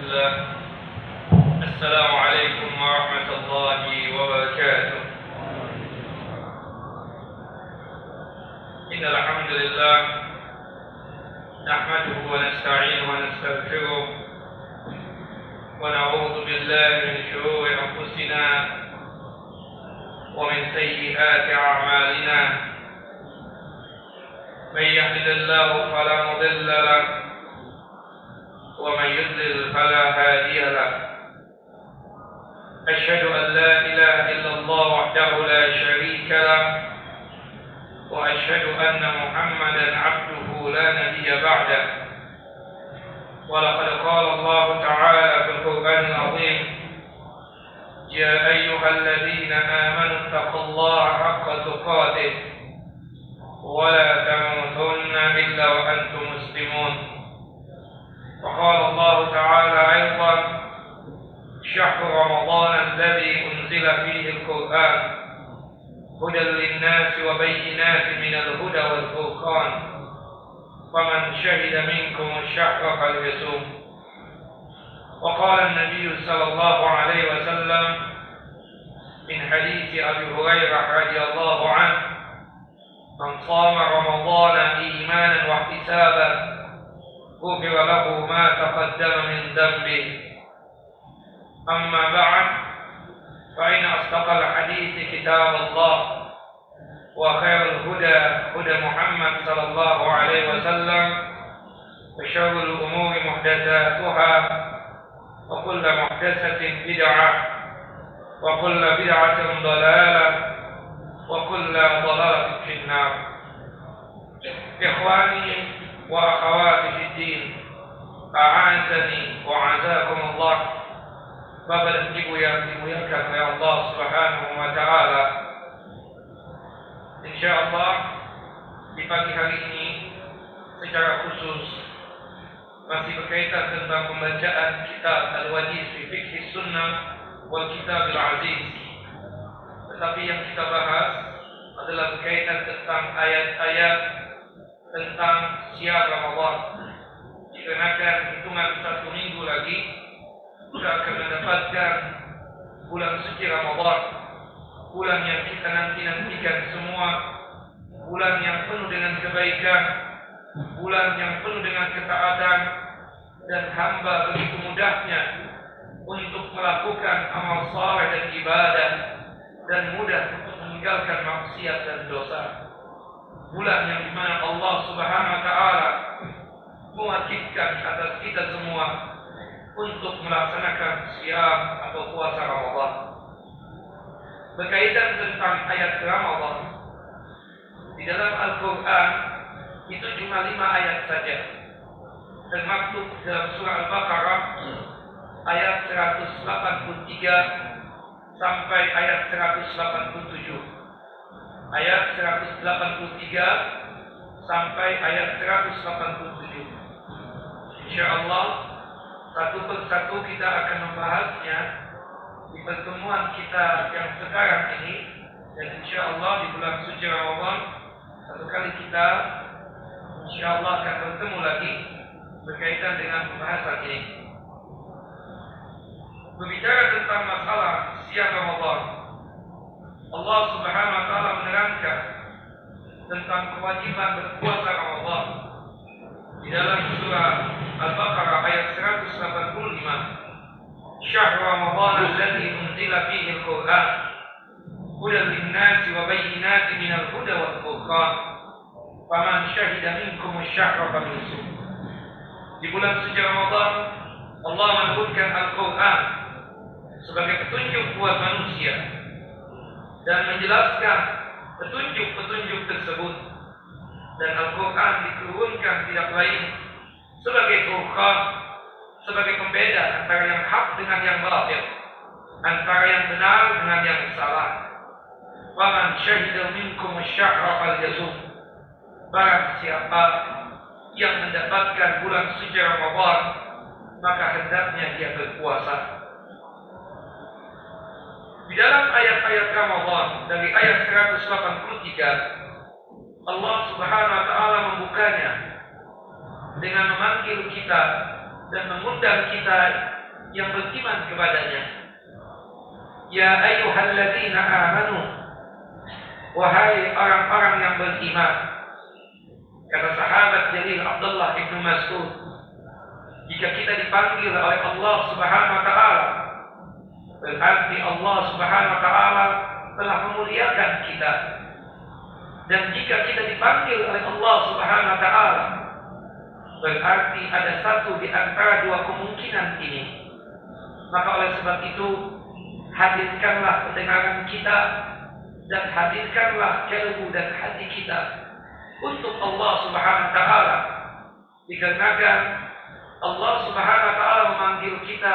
الله. السلام عليكم ورحمة الله وبركاته. إن الحمد لله نحمده ونستعينه ونستغفره ونعوذ بالله من شرور أنفسنا ومن سيئات أعمالنا. من يهد الله فلا مضل له ومن يضلل فلا هادي له. أشهد أن لا إله إلا الله وحده لا شريك له وأشهد أن محمدا عبده لا نبي بعده. ولقد قال الله تعالى في القرآن العظيم: يا أيها الذين آمنوا اتقوا الله حق تقاته ولا تموتن إلا وأنتم مسلمون. وقال الله تعالى أيضا: شهر رمضان الذي أنزل فيه القرآن هدى للناس وبينات من الهدى والفرقان فمن شهد منكم الشهر فليصوم. وقال النبي صلى الله عليه وسلم من حديث أبي هريرة رضي الله عنه: من صام رمضان إيمانا واحتسابا غفر له ما تقدم من ذنبه. أما بعد، فإن أصدق الحديث كتاب الله وخير الهدى هدى محمد صلى الله عليه وسلم وشر الأمور محدثاتها وكل محدثة بدعة وكل بدعة ضلالة وكل ضلالة في النار. إخواني وأخواتي في الدين، أعانتني وأعزكم الله. Bapak dan Ibu yang dimuliakan oleh Allah Subhanahu wa Ta'ala, insyaallah di pagi hari ini secara khusus masih berkaitan tentang pembacaan kitab Al-Wajiz fi Fiqh Sunnah wal Kitab Al-Aziz. Tetapi yang kita bahas adalah berkaitan tentang ayat-ayat tentang siang Ramadan. Dikarenakan hitungan 1 minggu lagi kita akan mendapatkan bulan suci Ramadan, bulan yang kita nanti-nantikan semua, bulan yang penuh dengan kebaikan, bulan yang penuh dengan ketaatan, dan hamba begitu mudahnya untuk melakukan amal saleh dan ibadah, dan mudah untuk meninggalkan maksiat dan dosa. Bulan yang dimana Allah Subhanahu wa Ta'ala mewajibkan atas kita semua untuk melaksanakan siam atau puasa Ramadan. Berkaitan tentang ayat Ramadan, di dalam Al-Quran itu cuma 5 ayat saja, termaktub dalam surah Al-Baqarah ayat 183 sampai ayat 187. Ayat 183 sampai ayat 187. Insyaallah satu persatu kita akan membahasnya di pertemuan kita yang sekarang ini, dan insyaallah di bulan suci Ramadan satu kali kita insyaallah akan bertemu lagi berkaitan dengan pembahasan ini. Berbicara tentang masalah siang Ramadan, Allah Subhanahu wa Ta'ala menerangkan tentang kewajiban berpuasa Ramadan di dalam surah Al-Baqarah ayat 185. Syahr Ramadan alladzi unzila fihi al-Qur'an hudan lin-nasi wa bayyinatin minal huda wal furqan faman syahida minkum asy-syahra falyusum. Di bulan suci Ramadan Allah menyebutkan Al-Qur'an sebagai petunjuk buat manusia dan menjelaskan petunjuk-petunjuk tersebut, dan Al-Quran diturunkan tidak lain sebagai furqan, sebagai pembeda antara yang hak dengan yang batil, antara yang benar dengan yang salah. Faman syahida minkum asy-syahra falyasum. Barang siapa yang mendapatkan bulan suci Ramadan, maka hendaknya dia berpuasa. Di dalam ayat-ayat Ramadan dari ayat 183, Allah Subhanahu wa Ta'ala membukanya dengan memanggil kita dan mengundang kita yang beriman kepadanya. Ya ayyuhalladzina amanu, wahai orang-orang yang beriman. Kata sahabat jalil Abdullah bin Mas'ud, jika kita dipanggil oleh Allah Subhanahu wa taala, berarti Allah Subhanahu wa taala telah memuliakan kita. Dan jika kita dipanggil oleh Allah Subhanahu wa taala, berarti ada satu di antara dua kemungkinan ini. Maka oleh sebab itu, hadirkanlah pendengaran kita dan hadirkanlah kalbu dan hati kita untuk Allah Subhanahu wa taala. Dikarenakan Allah Subhanahu wa taala memanggil kita,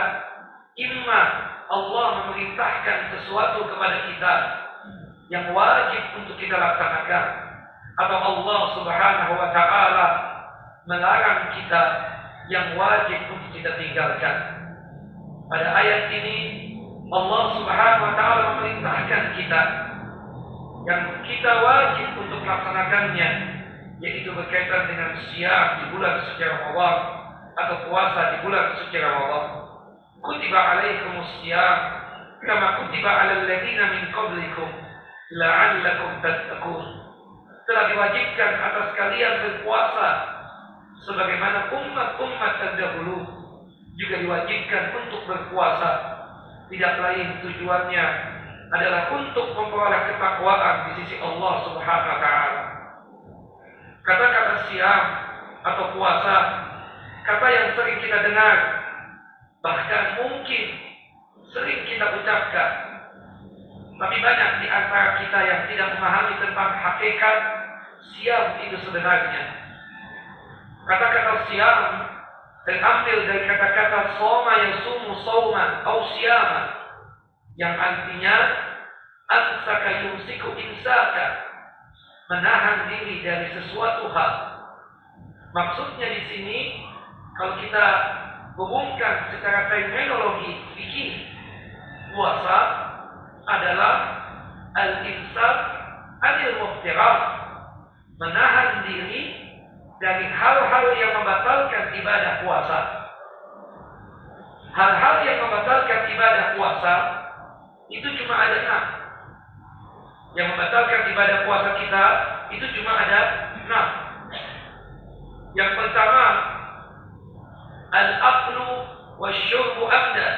imma Allah memerintahkan sesuatu kepada kita yang wajib untuk kita laksanakan, atau Allah Subhanahu wa taala melarang kita yang wajib untuk kita tinggalkan. Pada ayat ini Allah Subhanahu wa taala memerintahkan kita yang kita wajib untuk melaksanakannya, yaitu berkaitan dengan siam di bulan suci Ramadan atau puasa di bulan suci Ramadan. Kutiba alaikumus siyam kama kutiba alal ladzina min qablikum la'allakum tattaqun. Telah diwajibkan atas kalian berpuasa sebagaimana umat-umat terdahulu juga diwajibkan untuk berpuasa. Tidak lain tujuannya adalah untuk memperoleh ketakwaan di sisi Allah Subhanahu wa taala. Kata-kata siam atau puasa, kata yang sering kita dengar, bahkan mungkin sering kita ucapkan, tapi banyak di antara kita yang tidak memahami tentang hakikat siam itu sebenarnya. Kata-kata siam terambil dari kata-kata soma yasumu sauman atau siaman, yang artinya amsaka yumsiku insaka, menahan diri dari sesuatu hal. Maksudnya di sini, kalau kita hubungkan secara terminologi fikih, puasa adalah al-imsak anil muftirat, menahan diri dari hal-hal yang membatalkan ibadah puasa. Hal-hal yang membatalkan ibadah puasa itu cuma ada 6. Yang membatalkan ibadah puasa kita itu cuma ada 6. Yang pertama, al-aqlu wasyurbu amdan,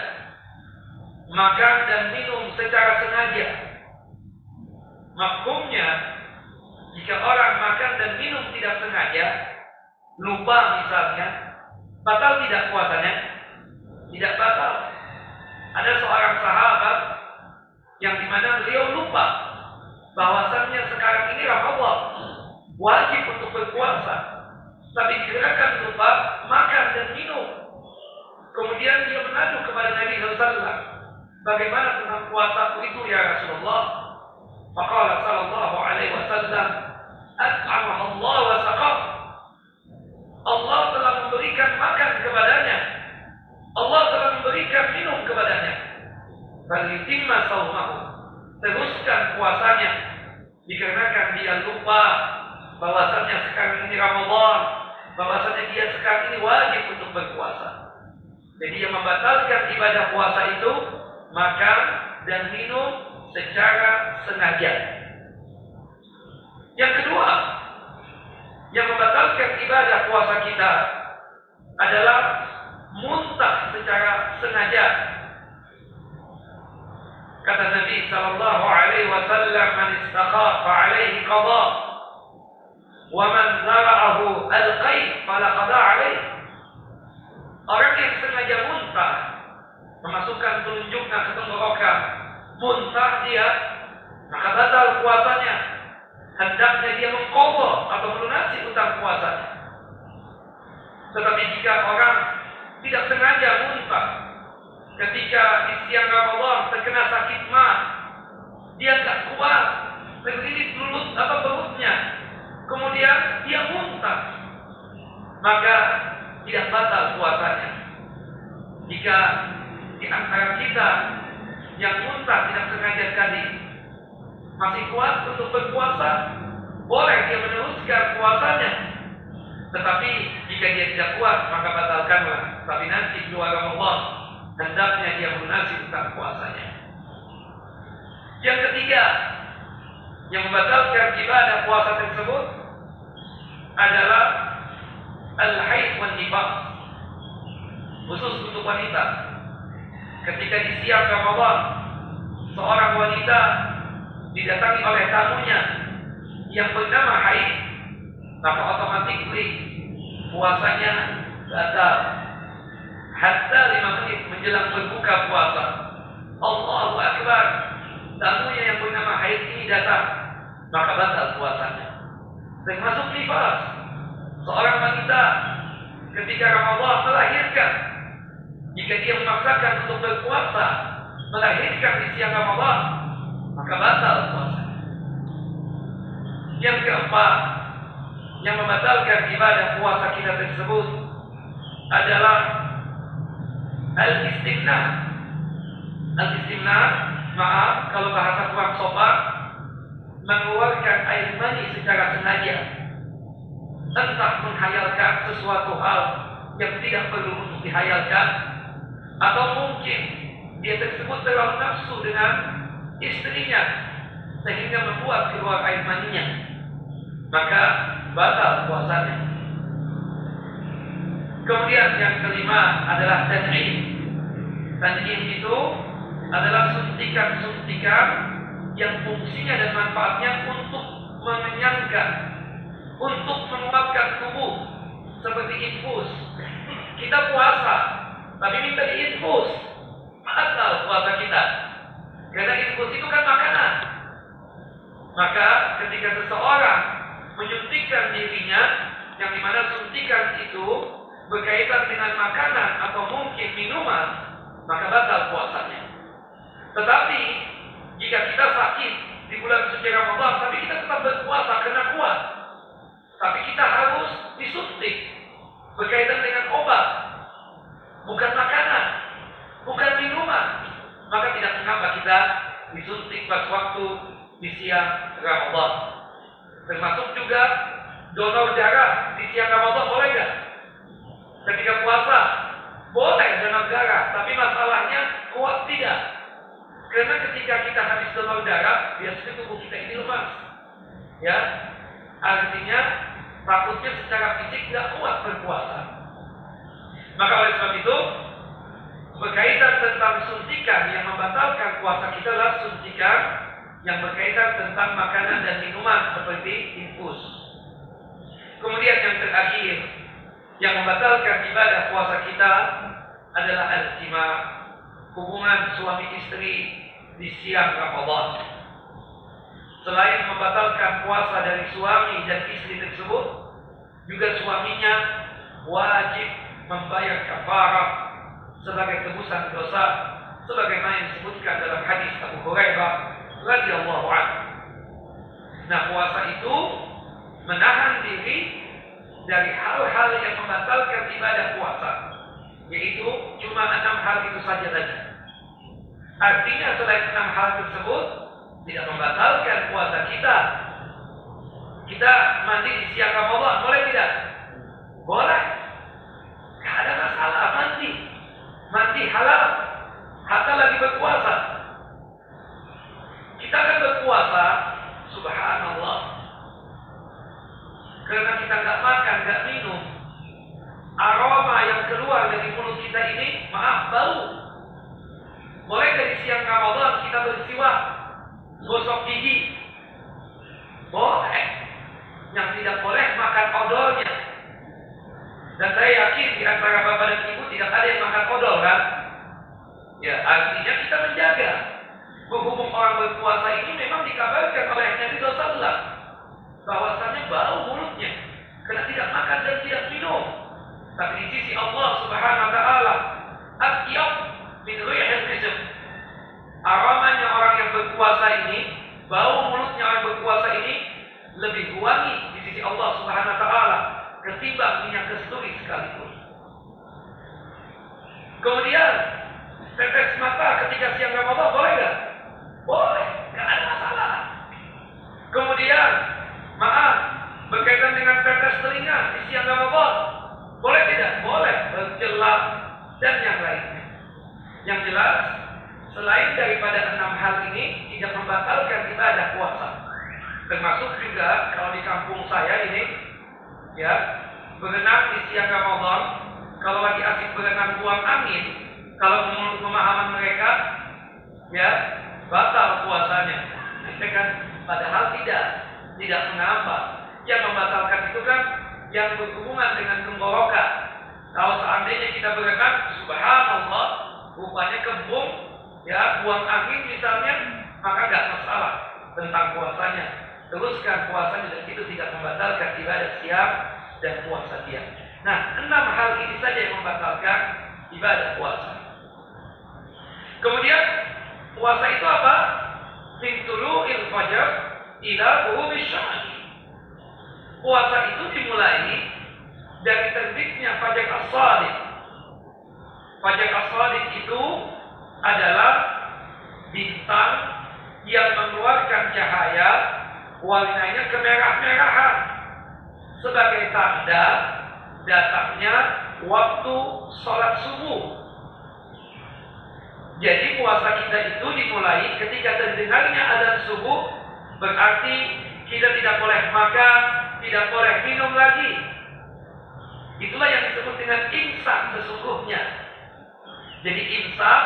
makan dan minum secara sengaja. Maksudnya, jika orang makan dan minum tidak sengaja, lupa misalnya, batal tidak puasanya? Tidak batal. Ada seorang sahabat yang dimana beliau lupa bahwasannya sekarang ini Ramadan, wajib untuk berpuasa, tapi dikirakan lupa makan dan minum. Kemudian dia mengadu kepada Nabi SAW, bagaimana tentang puasa itu ya Rasulullah? Faqala sallallahu alaihi wasallam, at'amahu Allah wa saqah. Allah telah memberikan makan kepadanya, Allah telah memberikan minum kepadanya. Falitimma saumahu, teruskan puasanya, dikarenakan dia lupa bahwasannya sekarang ini Ramadan, bahwasannya dia sekarang ini wajib untuk berpuasa. Jadi yang membatalkan ibadah puasa itu makan dan minum secara sengaja. Yang kedua, yang membatalkan ibadah puasa kita adalah muntah secara sengaja. Kata Nabi sallallahu alaihi wasallam, man istaqafa alaihi qada wa man zara'ahu al-qayf fala qada alaihi. Orang yang sengaja muntah, memasukkan telunjuknya ke tenggorokan, muntah dia, maka batal puasanya. Hendaknya dia mengqadha atau melunasi utang puasanya. Tetapi jika orang tidak sengaja muntah ketika di siang Ramadan terkena sakit mah, dia nggak kuat, terlilit mulut atau perutnya, kemudian dia muntah, maka tidak batal puasanya. Jika di antara kita yang muntah tidak sengaja tadi masih kuat untuk berpuasa, boleh dia meneruskan puasanya. Tetapi jika dia tidak kuat, maka batalkanlah. Tapi nanti keluar Ramadan, hendaknya dia melunasi hutang puasanya. Yang ketiga, yang membatalkan ibadah puasa tersebut adalah al-haid wan nifas. Khusus untuk wanita. Ketika di siang Ramadan, seorang wanita didatangi oleh tamunya yang bernama haid, maka otomatis puasanya batal hatta 5 menit menjelang berbuka puasa. Allahu Akbar, tamunya yang bernama haid ini datang, maka batal puasanya. Termasuk nifas, seorang wanita ketika Ramadan melahirkan, jika dia memaksakan untuk berpuasa, melahirkan di siang Ramadan, maka batal puasa. Yang keempat, yang membatalkan ibadah puasa kita tersebut adalah al-istimna. Al-istimna, maaf kalau bahasa kurang sopan, mengeluarkan air mani secara sengaja, entah menghayalkan sesuatu hal yang tidak perlu untuk dihayalkan, atau mungkin dia tersebut terlalu nafsu dengan istrinya sehingga membuat keluar air maninya, maka batal puasanya. Kemudian yang kelima adalah tan'im. Tan'im itu adalah suntikan-suntikan yang fungsinya dan manfaatnya untuk mengenyangkan, untuk menguatkan tubuh, seperti infus. Kita puasa, tapi minta diinfus, batal puasa kita. Karena infus itu kan makanan. Maka ketika seseorang menyuntikkan dirinya, yang dimana suntikan itu berkaitan dengan makanan atau mungkin minuman, maka batal puasanya. Tetapi jika kita sakit di bulan suci Ramadan, tapi kita tetap berpuasa karena kuat, tapi kita harus disuntik berkaitan dengan obat, bukan makanan, bukan minuman, maka tidak mengapa kita disuntik pas waktu di siang Ramadan. Termasuk juga donor darah di siang Ramadan, boleh nggak? Ketika puasa boleh donor darah, tapi masalahnya kuat tidak. Karena ketika kita habis donor darah, biasanya tubuh kita ini lemas, ya, artinya takutnya secara fisik tidak kuat berpuasa. Maka oleh sebab itu, berkaitan tentang suntikan yang membatalkan puasa kita adalah suntikan yang berkaitan tentang makanan dan minuman seperti infus. Kemudian yang terakhir, yang membatalkan ibadah puasa kita adalah al-jima, hubungan suami istri di siang Ramadan. Selain membatalkan puasa dari suami dan istri tersebut, juga suaminya wajib membayar kafarah sebagai tebusan dosa, sebagaimana yang disebutkan dalam hadis Abu Hurairah radhiyallahu anhu. Nah, puasa itu menahan diri dari hal-hal yang membatalkan ibadah puasa, yaitu cuma 6 hal itu saja tadi. Artinya selain 6 hal tersebut tidak membatalkan puasa kita. Kita mandi di siang Ramadan, boleh tidak? Boleh. Tidak ada masalah mandi. Mandi halal. Hatta lagi berpuasa. Kita akan berpuasa, subhanallah, karena kita nggak makan, nggak minum, aroma yang keluar dari mulut kita ini, maaf, bau. Mulai dari siang Ramadan kita bersiwak, gosok gigi, boleh. Yang tidak boleh makan odolnya. Dan saya yakin di antara bapak dan ibu tidak ada yang makan odol, kan? Ya, artinya kita menjaga. Berhubung orang berpuasa ini memang dikabarkan oleh Nabi SAW bahwasannya bau mulutnya karena tidak makan dan tidak minum. Tapi di sisi Allah Subhanahu wa taala, atyab min rihil kism. Aromanya orang yang berpuasa ini, bau mulutnya orang berpuasa ini lebih wangi di sisi Allah Subhanahu wa taala ketimbang minyak kasturi sekalipun. Kemudian tetes mata ketika siang Ramadan boleh nggak? Boleh, nggak ada masalah. Kemudian, maaf, berkaitan dengan tetes telinga di siang Ramadan, boleh tidak? Boleh, berjelak dan yang lainnya. Yang jelas, selain daripada 6 hal ini tidak membatalkan ibadah puasa. Termasuk juga kalau di kampung saya ini, ya, berenang di siang Ramadan, kalau lagi asik berenang buang angin, kalau menurut pemahaman mereka, ya, batal puasanya. Itu kan padahal tidak mengapa. Yang membatalkan itu kan yang berhubungan dengan tenggorokan. Kalau seandainya kita berenang, subhanallah, rupanya kembung, ya, buang angin misalnya, maka nggak masalah tentang puasanya. Teruskan puasanya dan itu tidak membatalkan ibadah siang dan puasa dia. Nah, 6 hal ini saja yang membatalkan ibadah puasa. Kemudian puasa itu apa? Min tulu'il fajar ila ghurubish syams. Puasa itu dimulai dari terbitnya fajar as-shadiq. Fajar as-shadiq itu adalah bintang yang mengeluarkan cahaya warnanya kemerah-merahan sebagai tanda datangnya waktu sholat subuh. Jadi puasa kita itu dimulai ketika terdengarnya azan subuh, berarti kita tidak boleh makan, tidak boleh minum lagi. Itulah yang disebut dengan imsak sesungguhnya. Jadi imsak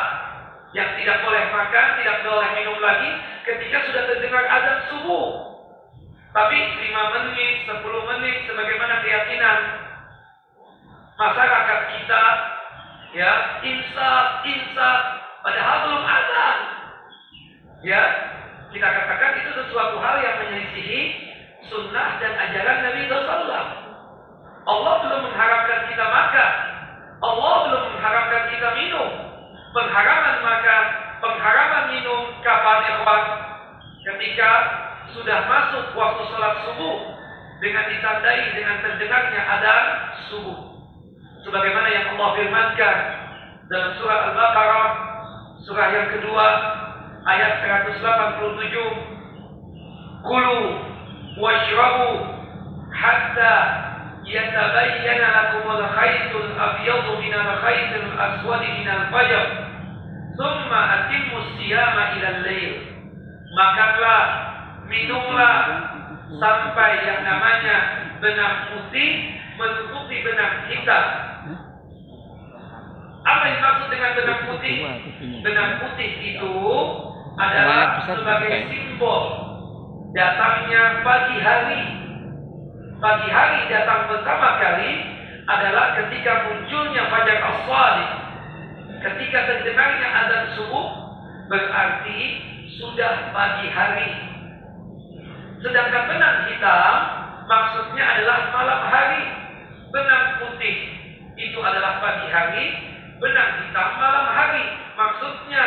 yang tidak boleh makan, tidak boleh minum lagi ketika sudah terdengar azan subuh. Tapi 5 menit, 10 menit sebagaimana keyakinan masyarakat kita, ya, imsak padahal belum azan. Ya, kita katakan itu sesuatu hal yang menyelisihi sunnah dan ajaran Nabi SAW. Allah belum mengharapkan kita makan, Allah belum mengharapkan kita minum. Pengharaman makan, pengharaman minum kapan, ikhwan? Ketika sudah masuk waktu sholat subuh dengan ditandai dengan terdengarnya adzan subuh. Sebagaimana yang Allah firmankan dalam surah Al-Baqarah, surah yang kedua, ayat 187. Kulu washrabu hatta yatabayyana lakumul khaytul abyadu minal khaytil aswadi minal fajr thumma atimmus siyama ilal lail. Makanlah, minumlah sampai yang namanya benang putih menutupi benang hitam. Apa yang dimaksud dengan benang putih? Benang putih itu adalah sebagai simbol datangnya pagi hari. Pagi hari datang pertama kali adalah ketika munculnya fajar as-shadiq. Ketika terdengarnya azan subuh, berarti sudah pagi hari. Sedangkan benang hitam maksudnya adalah malam hari. Benang putih itu adalah pagi hari, benang hitam malam hari. Maksudnya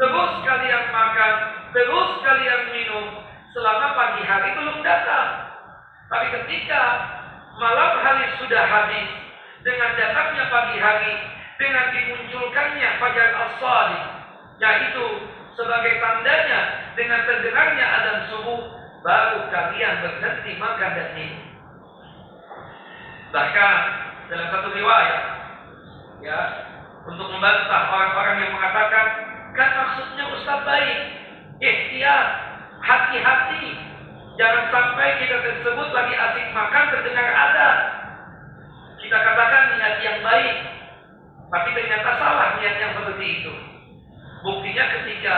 terus kalian makan, terus kalian minum selama pagi hari belum datang. Tapi ketika malam hari sudah habis, dengan datangnya pagi hari, dengan dimunculkannya fajar as-shadiq, yaitu sebagai tandanya dengan terdengarnya azan subuh, baru kalian berhenti makan dan minum. Bahkan dalam satu riwayat, ya, untuk membantah orang-orang yang mengatakan, kan maksudnya Ustaz baik, ikhtiar, hati-hati, jangan sampai kita tersebut lagi asik makan terdengar azan. Kita katakan niat yang baik, tapi ternyata salah niat yang seperti itu. Buktinya ketika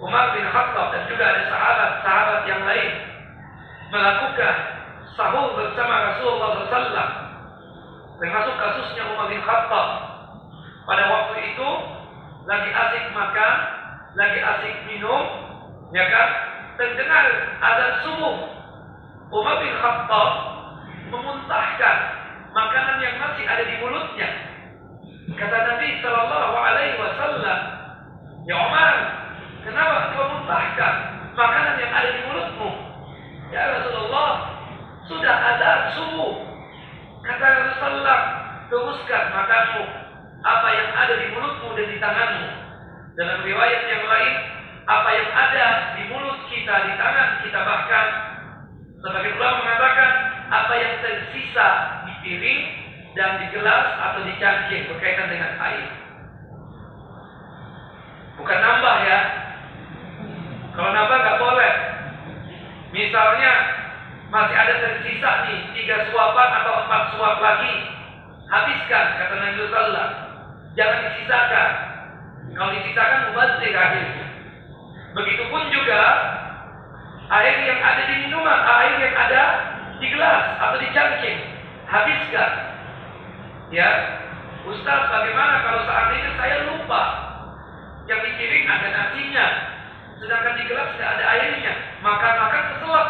Umar bin Khattab dan juga ada sahabat-sahabat yang lain melakukan sahur bersama Rasulullah SAW, termasuk kasusnya Umar bin Khattab. Pada waktu itu lagi asik makan, lagi asik minum, ya kan? Terdengar azan subuh. Umar bin Khattab memuntahkan makanan yang masih ada di mulutnya. Kata Nabi Sallallahu Alaihi Wasallam, ya Umar, kenapa engkau muntahkan makanan yang ada di mulutmu? Ya Rasulullah, sudah azan subuh. Kata Rasulullah, teruskan makanmu, apa yang ada di mulutmu dan di tanganmu. Dalam riwayat yang lain, apa yang ada di mulut kita, di tangan kita, bahkan sebagian ulama mengatakan apa yang tersisa di piring dan di gelas atau di cangkir berkaitan dengan air. Misalnya masih ada tersisa nih 3 suapan atau 4 suap lagi, habiskan, kata Nabi Sallallahu. Jangan disisakan. Kalau disisakan mubazir akhirnya. Begitupun juga air yang ada di minuman, air yang ada di gelas atau di cangkir, habiskan. Ya, Ustaz, bagaimana kalau saat ini saya lupa? Yang dipiring ada nasinya, sedangkan di gelas tidak ada airnya. Makan keselak.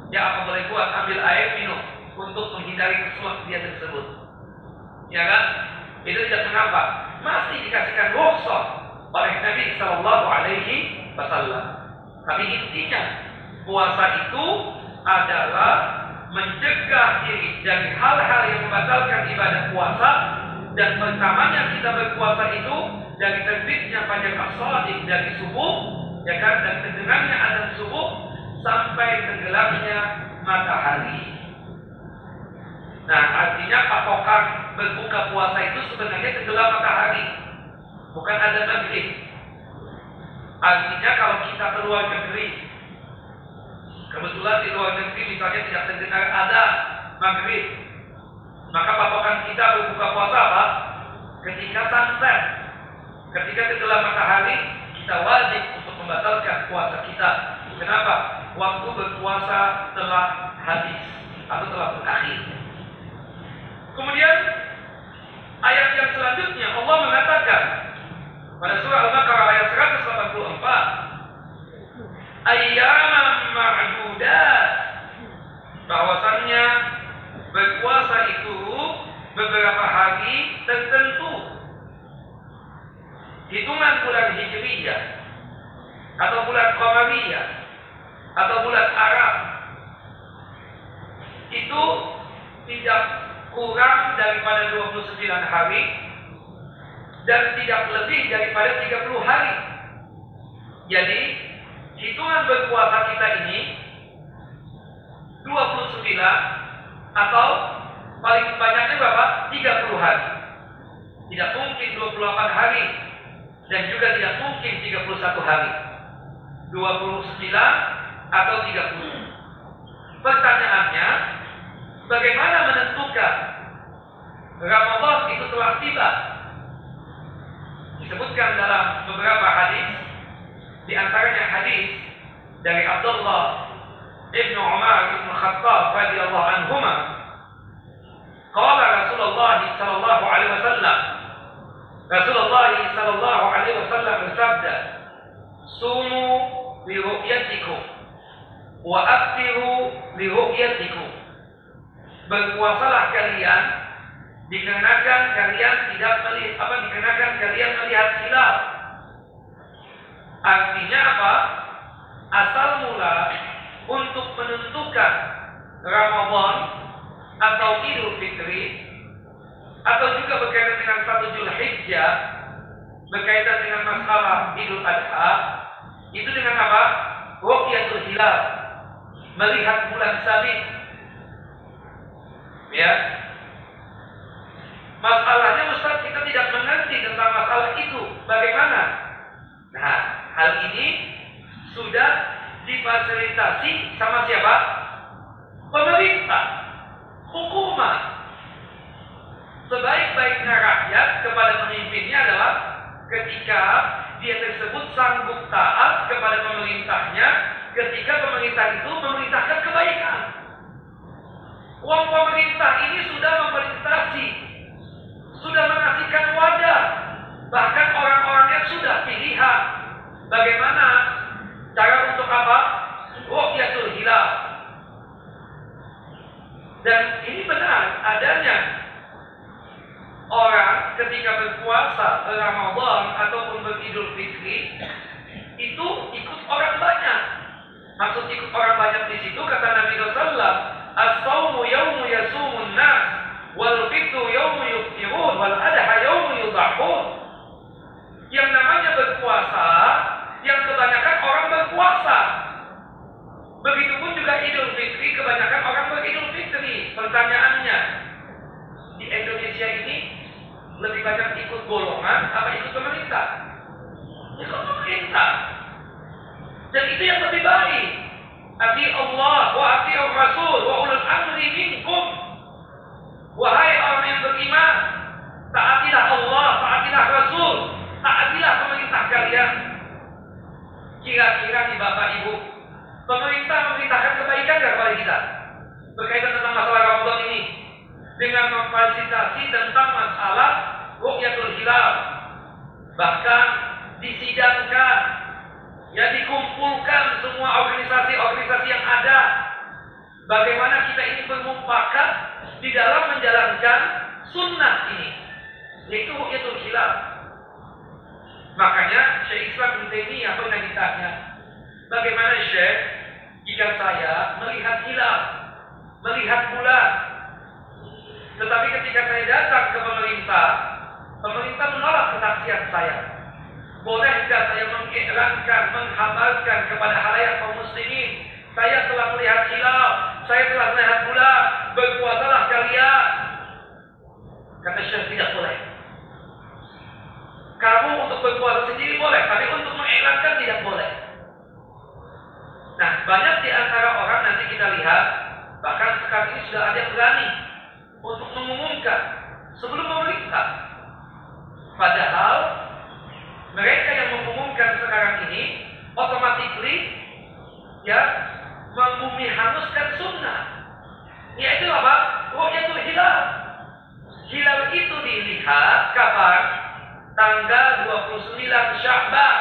Ya, apa boleh buat? Ambil air minum untuk menghindari keselak dia tersebut. Ya kan? Itu tidak mengapa. Masih dikasihkan rukhsah oleh Nabi Sallallahu Alaihi Wasallam. Tapi intinya puasa itu adalah mencegah diri dari hal-hal yang membatalkan ibadah puasa, dan pertamanya kita berpuasa itu dari terbitnya fajar as-shadiq dari subuh, ya kan, dan terdengarnya azan subuh sampai tenggelamnya matahari. Nah, artinya patokan berbuka puasa itu sebenarnya tenggelam matahari, bukan azan maghrib. Artinya kalau kita keluar negeri, kebetulan di luar negeri misalnya tidak terdengar azan maghrib, maka patokan kita berbuka puasa apa? Ketika sunset, ketika tenggelam matahari, kita wajib untuk membatalkan puasa kita. Kenapa? Waktu berpuasa telah habis atau telah berakhir. Kemudian ayat yang selanjutnya Allah mengatakan pada surah Al-Baqarah ayat 184, ayyaman ma'dudat, bahwasannya berpuasa itu beberapa hari tertentu. Hitungan bulan Hijriyah atau bulan Qamariyah atau bulan Arab itu tidak kurang daripada 29 hari dan tidak lebih daripada 30 hari. Jadi hitungan berpuasa kita ini 29 atau paling banyaknya berapa? 30 hari. Tidak mungkin 28 hari dan juga tidak mungkin 31 hari. 29 atau 30. Pertanyaannya, bagaimana menentukan Ramadan itu telah tiba? Disebutkan dalam beberapa hadis, di antaranya hadis dari Abdullah Ibnu Umar Ibnu Khattab radhiyallahu anhuma, qala Rasulullah sallallahu alaihi wasallam, Rasulullah sallallahu alaihi wasallam bersabda, sumu li ru'yatikum wa aftiru li ru'yatikum. Berpuasalah kalian dikarenakan kalian tidak melihat dikarenakan kalian melihat hilal. Artinya apa? Asal mula untuk menentukan Ramadan atau Idul Fitri atau juga berkaitan dengan 1 Zulhijjah, berkaitan dengan masalah Idul Adha, itu dengan apa? Ru'yatul hilal, melihat bulan sabit. Ya. Masalahnya Ustaz, kita tidak mengerti tentang masalah itu. Bagaimana? Nah, hal ini sudah difasilitasi sama siapa? Pemerintah, hukuman. Sebaik-baiknya rakyat kepada pemimpinnya adalah ketika dia tersebut sanggup taat kepada pemerintahnya, ketika pemerintah itu memerintahkan kebaikan. Uang pemerintah ini sudah memfasilitasi, sudah mengasihkan wadah, bahkan orang-orangnya sudah pilihan. Bagaimana cara untuk apa? Ru'yatul hilal. Dan ini benar adanya orang ketika berpuasa Ramadan ataupun beridul fitri itu ikut orang banyak. Maksud ikut orang banyak di situ kata Nabi Sallallahu, as-sawmu yawmu yasumun nas, wal fitru yawmu yuftirun, wal adha yawmu yudhahun. Yang namanya berpuasa, yang kebanyakan orang berpuasa. Begitupun juga Idul Fitri, kebanyakan orang beridul fitri. Pertanyaannya, di Indonesia ini lebih banyak ikut golongan apa ikut pemerintah? Ikut pemerintah. Dan itu yang lebih baik. Ati Allah wa ati Rasul wa ulul amri minkum. Wahai orang yang beriman, taatilah Allah, taatilah Rasul, taatilah pemerintah kalian. Kira-kira nih Bapak Ibu, pemerintah memerintahkan kebaikan kepada kita berkaitan tentang masalah Ramadan ini, dengan memfasilitasi tentang masalah ru'yatul hilal. Bahkan disidangkan, ya, dikumpulkan semua organisasi-organisasi yang ada, bagaimana kita ini bermufakat di dalam menjalankan sunnah ini, yaitu ru'yatul hilal. Makanya Syekh Islam Ibnu Taimiyah pernah ditanya, bagaimana Syekh jika saya melihat hilal, melihat bulan, tetapi ketika saya datang ke pemerintah menolak kesaksian saya. Bolehkah saya mengiklankan, menghabarkan kepada halayak kaum muslimin, saya telah melihat hilal, saya telah melihat bulan, berpuasalah kalian? Kata Syekh, tidak boleh. Kamu untuk berpuasa sendiri boleh, tapi untuk mengiklankan tidak boleh. Nah, banyak di antara orang nanti kita lihat, bahkan sekarang ini sudah ada yang berani untuk mengumumkan sebelum pemerintah. Padahal mereka yang mengumumkan sekarang ini otomatis ya membumi hanguskan sunnah. Yaitu apa? Ru'yatul hilal. Hilal itu dilihat kapan? Tanggal 29 Sya'ban.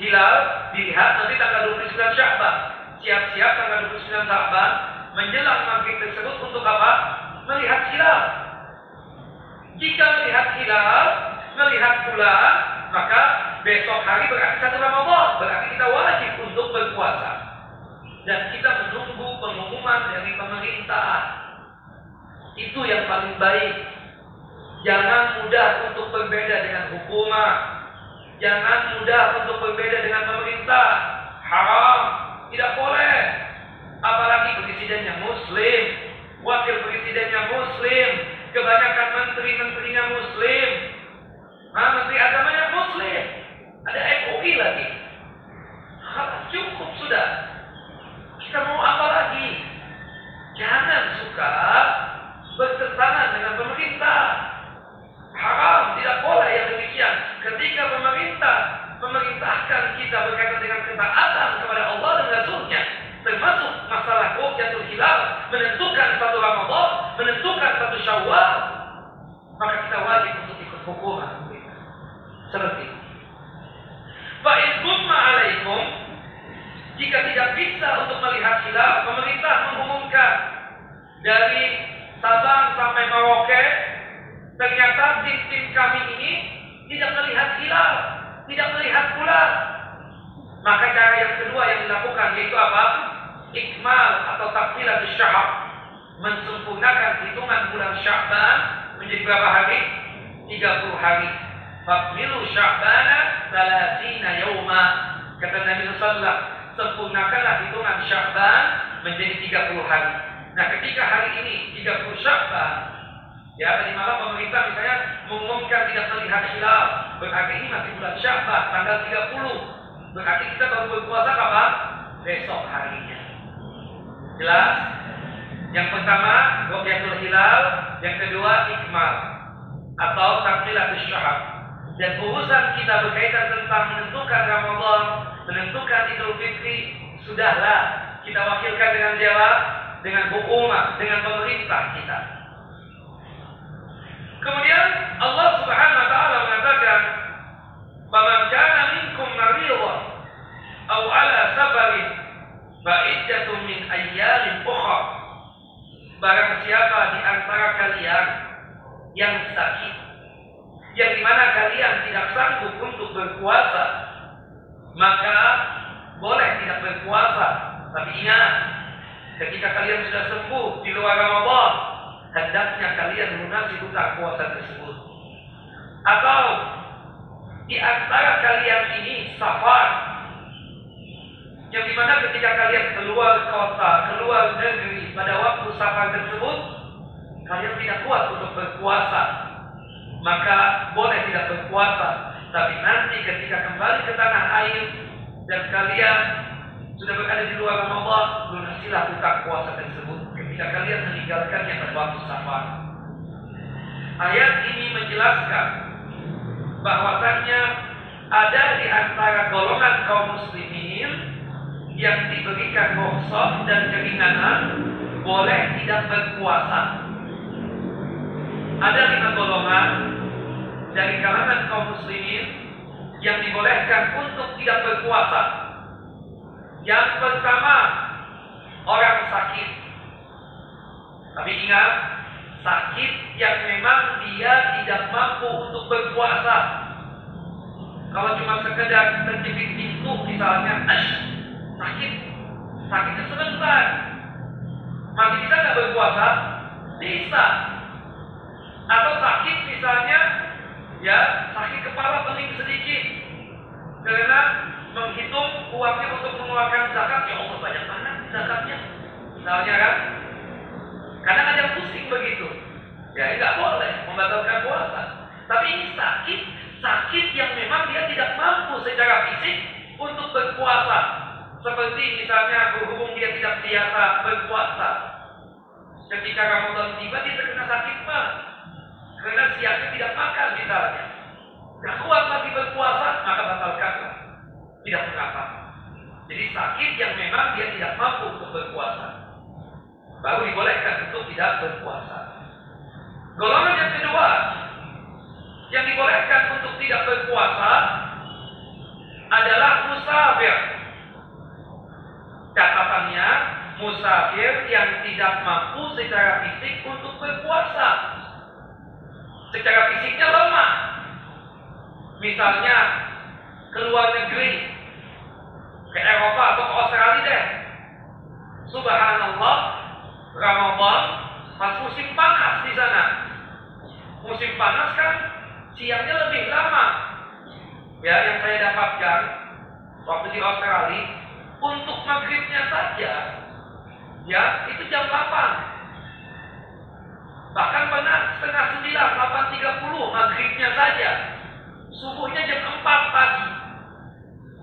Hilal dilihat nanti tanggal 29 Sya'ban. Siap-siap tanggal 29 Sya'ban menjelang maghrib tersebut untuk apa? Melihat hilal. Jika melihat hilal, melihat bulan, maka besok hari berarti 1 Ramadan, berarti kita wajib untuk berpuasa. Dan kita menunggu pengumuman dari pemerintah. Itu yang paling baik. Jangan mudah untuk berbeda dengan hukuman. Jangan mudah untuk berbeda dengan pemerintah. Haram, tidak boleh. Apalagi presidennya muslim, wakil presidennya muslim, kebanyakan menteri-menterinya muslim, menteri agamanya muslim, ada MUI lagi. Cukup sudah. Kita mau apa lagi? Jangan suka bertentangan dengan pemerintah. Haram, tidak boleh yang demikian. Ketika pemerintah memerintahkan kita berkaitan dengan ketaatan kepada Allah dan Rasulnya, termasuk masalah ru'yatul hilal, menentukan 1 Ramadan, menentukan 1 Syawal, maka kita wajib untuk ikut hukuman. Seperti itu. Fa in gumma alaikum, jika tidak bisa untuk melihat hilal, pemerintah mengumumkan dari Sabang sampai Merauke, ternyata tim kami ini tidak melihat hilal, tidak melihat bulan. Maka cara yang kedua yang dilakukan yaitu apa? Ikmal atau takmilatus syahr, mensempurnakan hitungan bulan Sya'ban menjadi berapa hari? 30 hari. Fakmilu Sya'bana 30 yauma. Kata Nabi sallallahu alaihi wasallam, sempurnakanlah hitungan Sya'ban menjadi 30 hari. Nah, ketika hari ini 30 Sya'ban, ya, tadi malam pemerintah misalnya mengumumkan tidak melihat hilal, berarti ini masih bulan Sya'ban tanggal 30. Berarti kita baru berpuasa kapan? Besok harinya. Jelas? Yang pertama ru'yatul hilal, yang kedua ikmal atau takmilatus syahr. Dan urusan kita berkaitan tentang menentukan Ramadan, menentukan Idul Fitri, sudahlah kita wakilkan dengan siapa? Dengan hukuman, dengan pemerintah kita. Kemudian Allah Subhanahu wa taala mengatakan, "Faman kana minkum maridhan aw ala safarin fa iddatun min ayyamin ukhra." Barang siapa di antara kalian yang sakit, yang dimana kalian tidak sanggup untuk berpuasa, maka boleh tidak berpuasa. Tapi ingat, ketika kalian sudah sembuh di luar Ramadan, hendaknya kalian melunasi hutang puasa tersebut. Atau di antara kalian ini safar, yang dimana ketika kalian keluar kota, keluar negeri pada waktu safar tersebut, kalian tidak kuat untuk berpuasa, maka boleh tidak berpuasa. Tapi nanti ketika kembali ke tanah air dan kalian sudah berada di luar Ramadan, lunasilah hutang puasa tersebut ketika kalian meninggalkannya pada waktu safar. Ayat ini menjelaskan bahwasannya ada di antara golongan kaum muslimin yang diberikan rukhsah dan keringanan boleh tidak berpuasa. Ada 5 golongan dari kalangan kaum muslimin yang dibolehkan untuk tidak berpuasa. Yang pertama, orang sakit. Tapi ingat, sakit yang memang dia tidak mampu untuk berpuasa. Kalau cuma sekedar terjepit pintu misalnya, sakitnya sebentar, masih bisa nggak berpuasa? Bisa. Atau sakit misalnya, ya sakit kepala paling sedikit, karena menghitung uangnya untuk mengeluarkan zakat, ya Allah banyak mana zakatnya, misalnya kan? Kadang ada yang pusing begitu, ya nggak boleh membatalkan puasa. Tapi ini sakit yang memang dia tidak mampu secara fisik untuk berpuasa. Seperti misalnya berhubung dia tidak biasa berpuasa, ketika Ramadan tiba dia terkena sakit mah, karena siangnya tidak makan misalnya, nggak kuat lagi berpuasa, maka batalkanlah. Tidak mengapa. Jadi sakit yang memang dia tidak mampu untuk berpuasa, baru dibolehkan untuk tidak berpuasa. Golongan yang kedua yang dibolehkan untuk tidak berpuasa adalah musafir. Catatannya, musafir yang tidak mampu secara fisik untuk berpuasa. Secara fisiknya lemah. Misalnya ke luar negeri, ke Eropa atau ke Australia deh. Subhanallah, Ramadan pas musim panas di sana. Musim panas kan siangnya lebih lama. Ya, yang saya dapatkan waktu di Australia, untuk maghribnya saja, ya itu jam 8. Bahkan pernah setengah 9, 8.30 maghribnya saja. Subuhnya jam 4 pagi.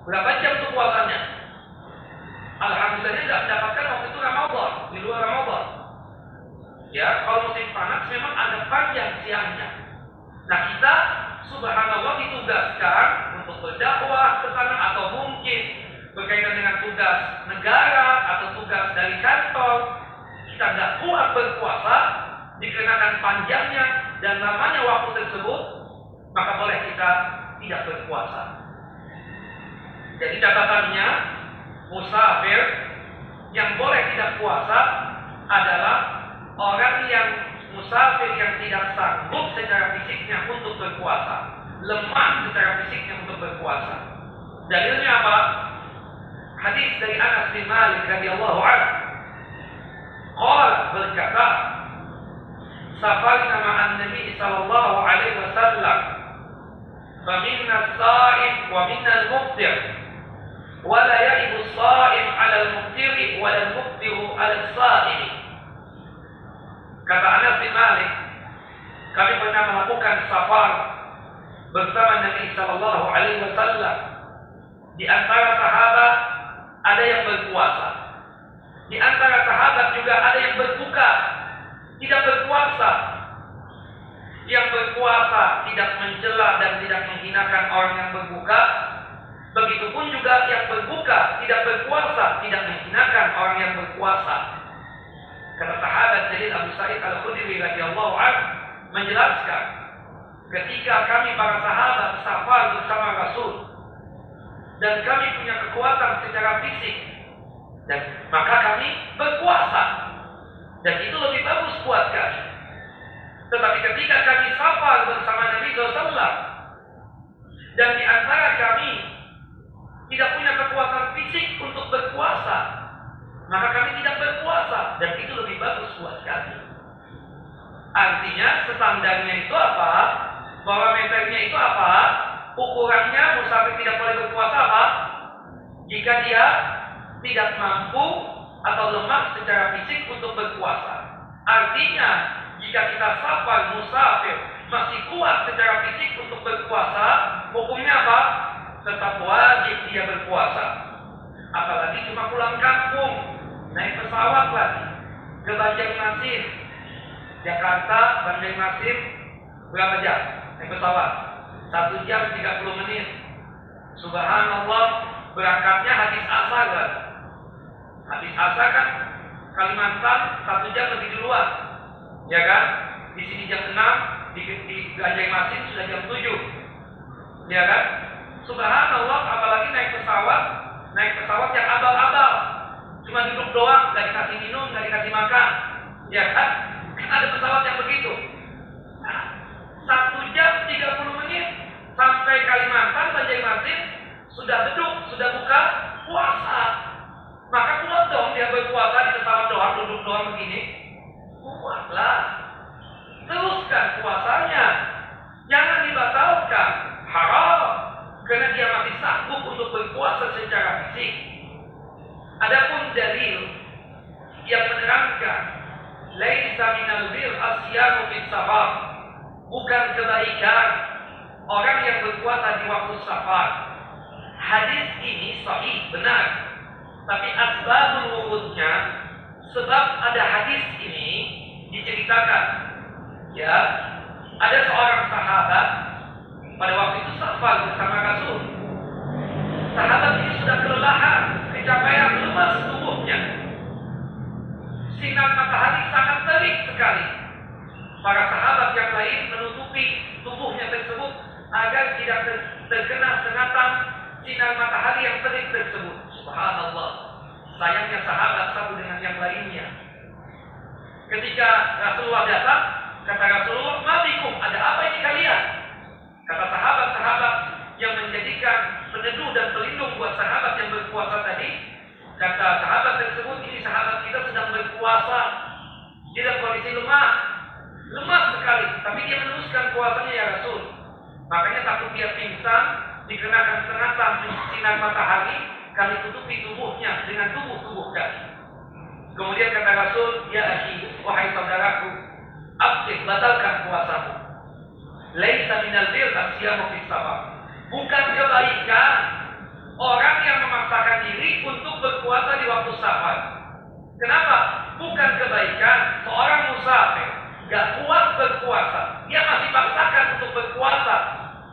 Berapa jam untuk puasanya? Alhamdulillah tidak mendapatkan waktu itu Ramadan, di luar Ramadan. Ya, kalau musim panas memang ada panjang siangnya. Nah kita, subhanallah, ditugaskan untuk berdakwah ke sana, atau mungkin berkaitan dengan tugas negara atau tugas dari kantor. Kita nggak kuat berpuasa dikarenakan panjangnya dan lamanya waktu tersebut, maka boleh kita tidak berpuasa. Jadi catatannya, musafir yang boleh tidak puasa adalah orang yang musafir yang tidak sanggup secara fisiknya untuk berpuasa, lemah secara fisiknya untuk berpuasa. Dalilnya apa? Hadis dari Anas bin Malik radhiyallahu anhu. Qala, berkata, safarna ma'an Nabi sallallahu alaihi wasallam, faminna as-sa'im wa minna al-muftir, wa la ya'ibu as-sa'im 'ala al-muftiri wa la al-muftiru 'ala as-sa'im. Kata Anas bin Malik, kami pernah melakukan safar bersama Nabi sallallahu alaihi wasallam. Di antara sahabat ada yang berpuasa, di antara sahabat juga ada yang berbuka, tidak berpuasa. Yang berpuasa tidak mencela dan tidak menghinakan orang yang berbuka. Begitupun juga yang berbuka tidak berpuasa, tidak menghinakan orang yang berpuasa. Kata sahabat Jalil Abu Sa'id Al-Khudri radhiyallahu anhu menjelaskan, ketika kami para sahabat safar bersama Rasul dan kami punya kekuatan secara fisik, dan maka kami berpuasa, dan itu lebih bagus buat kami. Tetapi ketika kami safar bersama Nabi SAW dan di antara kami tidak punya kekuatan fisik untuk berpuasa, maka kami tidak berpuasa, dan itu lebih bagus buat kami. Artinya standarnya itu apa? Parameternya itu apa? Ukurannya musafir tidak boleh berpuasa apa? Jika dia tidak mampu atau lemah secara fisik untuk berpuasa. Artinya jika kita safar musafir masih kuat secara fisik untuk berpuasa, hukumnya apa? Tetap wajib dia berpuasa. Apalagi cuma Banjarmasin, Jakarta, Banjarmasin, berapa jam? Naik pesawat 1 jam 30 menit. Subhanallah, berangkatnya habis asar kan? Habis asar kan Kalimantan 1 jam lebih duluan, ya kan? Di sini jam 6, di Banjarmasin sudah jam 7, ya kan? Subhanallah, apalagi naik pesawat yang abal-abal, cuma duduk doang, nggak dikasih minum, nggak dikasih makan, ya kan? Kan ada pesawat yang begitu. Nah, 1 jam 30 menit sampai Kalimantan, Banjarmasin sudah duduk, sudah buka puasa. Maka kuat dong dia berpuasa di pesawat doang, duduk doang begini. Kuatlah. Teruskan puasanya. Jangan dibatalkan. Haram. Karena dia masih sanggup untuk berpuasa secara fisik. Adapun dalil yang menerangkan laisa minal bir asyamu fis safar. Bukan kebaikan orang yang berpuasa di waktu safar. Hadis ini sahih, benar. Tapi asbabul wurudnya, sebab ada hadis ini diceritakan, ya, ada seorang sahabat pada waktu itu safar bersama Rasul. Sahabat ini sudah kelelahan, kecapean, lemas tubuhnya. Sinar matahari sangat terik sekali. Para sahabat yang lain menutupi tubuhnya tersebut agar tidak terkena sengatan sinar matahari yang terik tersebut. Subhanallah, sayangnya sahabat satu dengan yang lainnya. Ketika Rasulullah datang, kata Rasulullah, "Matikum, ada apa ini kalian?" Kata sahabat-sahabat yang menjadikan peneduh dan pelindung buat sahabat yang berpuasa tadi, kata sahabat tersebut, "Ini sahabat kita sedang berpuasa, dia dalam kondisi lemas sekali, tapi dia meneruskan puasanya ya Rasul. Makanya takut dia pingsan, dikenakan sengatan sinar matahari, kami tutupi tubuhnya dengan tubuh kami." Kemudian kata Rasul, "Ya akhi, wahai saudaraku, abdih, batalkan puasamu. Laisa minal bir asyamu fis safar." Bukan kebaikan orang yang memaksakan diri untuk berpuasa di waktu safar. Kenapa? Bukan kebaikan seorang musafir gak kuat berpuasa, dia masih paksakan untuk berpuasa.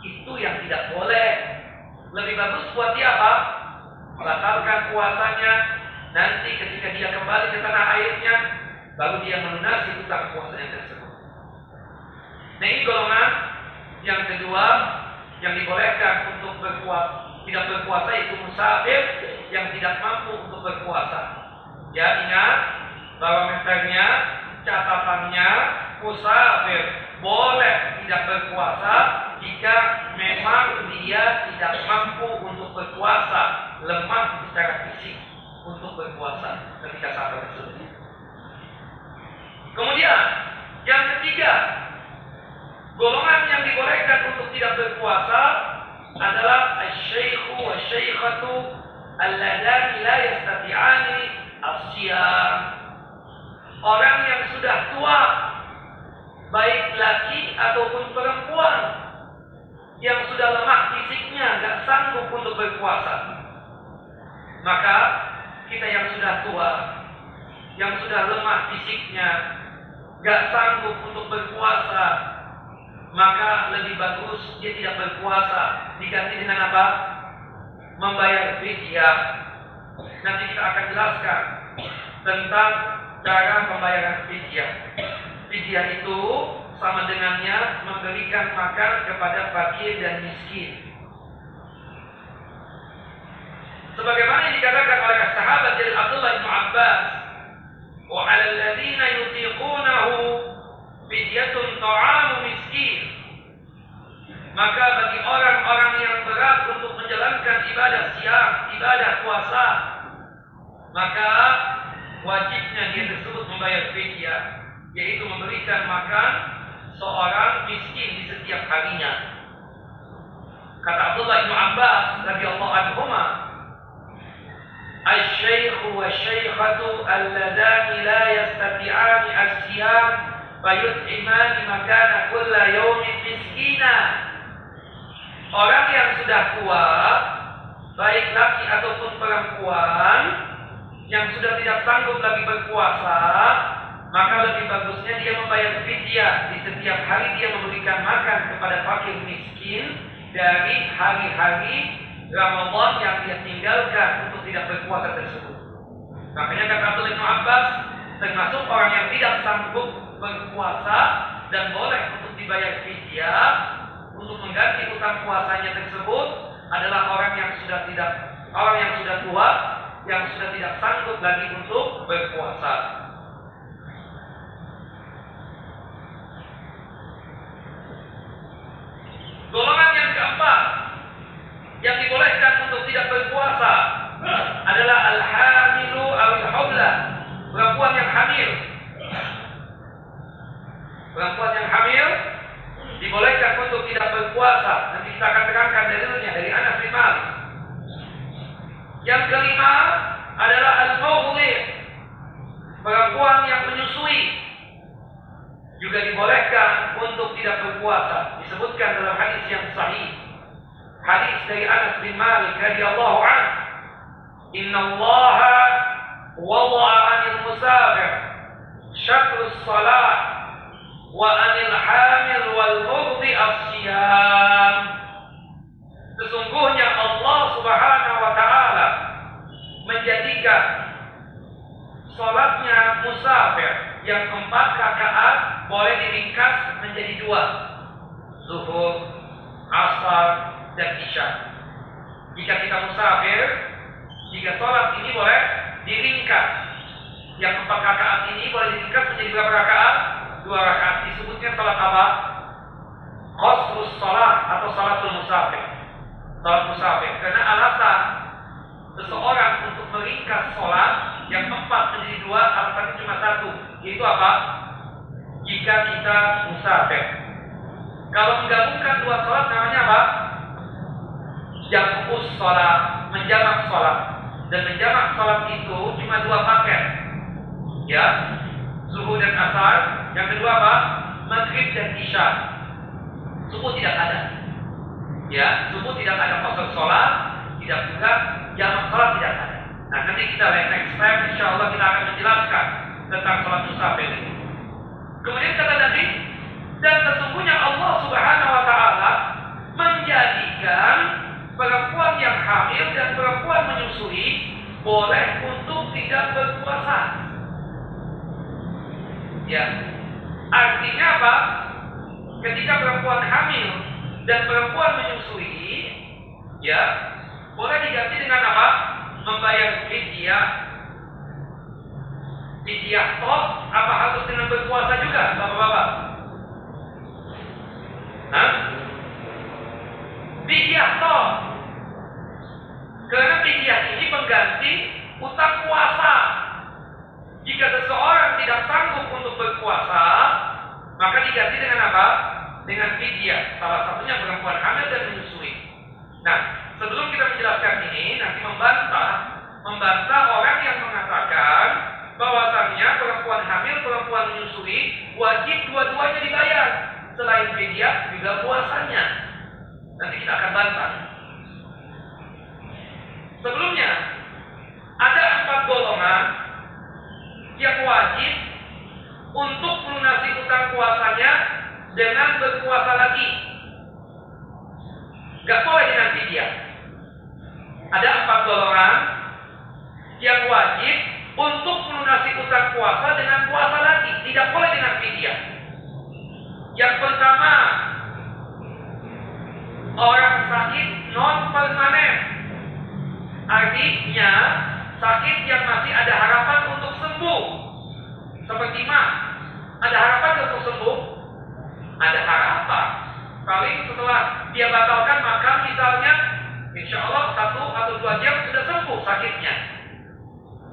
Itu yang tidak boleh. Lebih bagus buat dia apa? Batalkan puasanya. Nanti ketika dia kembali ke tanah airnya, baru dia melunasi hutang puasanya tersebut. Nah, ini golongan yang kedua yang dibolehkan untuk berpuasa, tidak berpuasa, itu musafir yang tidak mampu untuk berpuasa. Ya, ingat barometernya, catatannya, musafir boleh tidak berpuasa jika memang dia tidak mampu untuk berpuasa, lemah secara fisik untuk berpuasa ketika safar tersebut. Kemudian yang ketiga, golongan yang dibolehkan untuk tidak berpuasa adalah asy-syaikhu wasy-syaikhatu alladani la yastati'ani as-siyam. Orang yang sudah tua, baik laki ataupun perempuan, yang sudah lemah fisiknya, gak sanggup untuk berpuasa. Maka kita yang sudah tua, yang sudah lemah fisiknya, gak sanggup untuk berpuasa, maka lebih bagus dia tidak berpuasa, diganti dengan apa? Membayar fidyah. Nanti kita akan jelaskan tentang cara pembayaran fidyah. Fidyah itu sama dengannya memberikan makan kepada fakir dan miskin. Sebagaimana yang dikatakan oleh sahabat dari Abdullah bin Abbas, "Wa 'alal ladzina yutiqunahu fidyatun ta'amu miskin." Maka bagi orang-orang yang berat untuk menjalankan ibadah siam, ibadah puasa, maka wajibnya dia tersebut membayar fidyah, yaitu memberikan makan seorang miskin di setiap harinya. Kata Abdullah bin Abbas radhiyallahu anhuma, "Asy-syaikhu wasy-syaikhatu alladani la yastati'ani as-siyam fayut'imani makana kulla yawmin miskina." Orang yang sudah tua, baik laki ataupun perempuan, yang sudah tidak sanggup lagi berpuasa, maka lebih bagusnya dia membayar fidyah di setiap hari dia memberikan makan kepada fakir miskin dari hari-hari Ramadan yang dia tinggalkan untuk tidak berpuasa tersebut. Makanya kata Abdullah bin Abbas, termasuk orang yang tidak sanggup berpuasa dan boleh untuk dibayar fidyah untuk mengganti utang puasanya tersebut adalah orang yang sudah tua, yang sudah tidak sanggup lagi untuk berpuasa. Golongan yang keempat yang dibolehkan untuk tidak berpuasa adalah al-hamilu al-hawla, perempuan yang hamil. Perempuan yang hamil dibolehkan untuk tidak berpuasa. Nanti kita akan terangkan dalilnya dari Anas bin Malik. Yang kelima adalah al-mawlid, perempuan yang menyusui, juga dibolehkan untuk tidak berpuasa. Disebutkan dalam hadis yang sahih, hadis dari Anas bin Malik radhiyallahu anhu, "Innallaha wada'a 'anil musafir syatrus salat wa 'anil hamil wal murdi as-siyam." Sesungguhnya Allah Subhanahu wa taala menjadikan salatnya musafir yang 4 rakaat boleh diringkas menjadi 2, zuhur, asar, dan isya. Jika kita musafir, jika salat ini boleh diringkas, yang 4 rakaat ini boleh diringkas menjadi berapa rakaat? 2 rakaat. Disebutnya salat apa? Qasrus salat atau salatul musafir. Salat musafir. Karena alasan seseorang untuk meringkas salat yang 4 menjadi 2, alasannya cuma 1. Itu apa? Jika kita musafir. Kalau menggabungkan 2 salat namanya apa? Jam'us salat, menjamak salat. Dan menjamak salat itu cuma 2 paket. Ya, zuhur dan asar. Yang kedua apa? Maghrib dan isya. Subuh tidak ada. Ya, subuh tidak ada qasar salat, tidak juga jamak salat tidak ada. Nah, nanti kita next time insyaallah kita akan menjelaskan tentang salat musafir ini. Kemudian kata Nabi, dan sesungguhnya Allah Subhanahu wa taala menjadikan perempuan yang hamil dan perempuan menyusui boleh untuk tidak berpuasa. Ya. Artinya apa? Ketika perempuan hamil dan perempuan menyusui, ya, boleh diganti dengan apa? Membayar fidyah. Fidyah toh apa harus dengan berpuasa juga, Bapak-bapak? Hah? Fidyah toh. Karena fidyah ini mengganti utang puasa. Jika seseorang tidak sanggup untuk berpuasa, maka diganti dengan apa? Dengan fidyah. Salah satunya perempuan hamil dan menyusui. Nah, sebelum kita menjelaskan ini, nanti membantah orang yang mengatakan bahwasannya perempuan hamil, perempuan menyusui wajib dua-duanya dibayar. Selain fidyah juga puasanya. Nanti kita akan bantah. Sebelumnya, ada 4 golongan yang wajib untuk melunasi utang puasanya dengan berpuasa lagi. Gak boleh dengan fidyah. Ada 4 golongan yang wajib untuk melunasi utang puasa dengan puasa lagi. Tidak boleh dengan fidyah. Yang pertama, orang sakit non permanen. Artinya sakit yang masih ada harapan untuk sembuh. Seperti ada harapan untuk sembuh? Ada harapan. Paling setelah dia batalkan makan misalnya, insya Allah 1 atau 2 jam sudah sembuh sakitnya.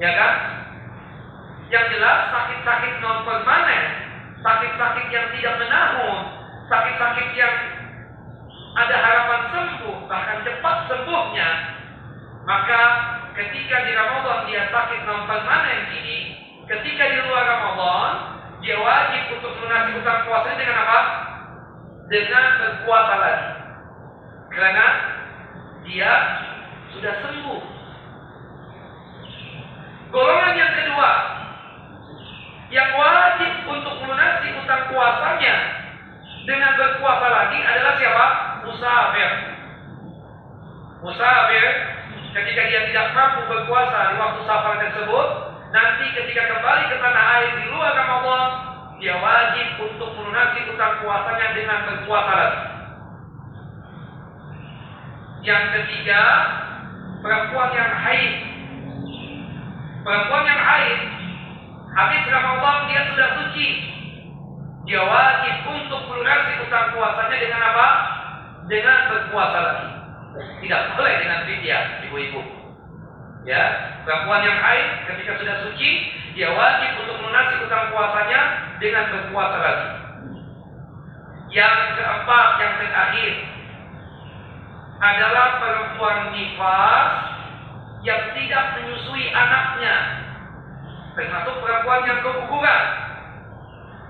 Ya kan? Yang jelas sakit-sakit non permanen, sakit-sakit yang tidak menahun, sakit-sakit yang ada harapan sembuh, bahkan cepat sembuhnya, maka ketika di Ramadan dia sakit non permanen ini, ketika di luar Ramadan dia wajib untuk melunasi utang puasanya dengan apa? Dengan berpuasa lagi, karena dia sudah sembuh. Golongan yang kedua Yang wajib untuk melunasi utang puasanya dengan berpuasa lagi adalah siapa? Musafir. Musafir ketika dia tidak mampu berpuasa di waktu safar tersebut, nanti ketika kembali ke tanah air di luar Ramadan, dia wajib untuk melunasi utang puasanya dengan berpuasa lagi. Yang ketiga, perempuan yang haid. Perempuan yang haid, habis Ramadan dia sudah suci, dia wajib untuk melunasi utang puasanya dengan apa? Dengan berpuasa lagi. Tidak boleh dengan fidyah, ibu-ibu. Ya, perempuan yang haid ketika sudah suci, dia wajib untuk melunasi utang puasanya dengan berpuasa lagi. Yang keempat, yang terakhir adalah perempuan nifas yang tidak menyusui anaknya, termasuk perempuan yang keguguran.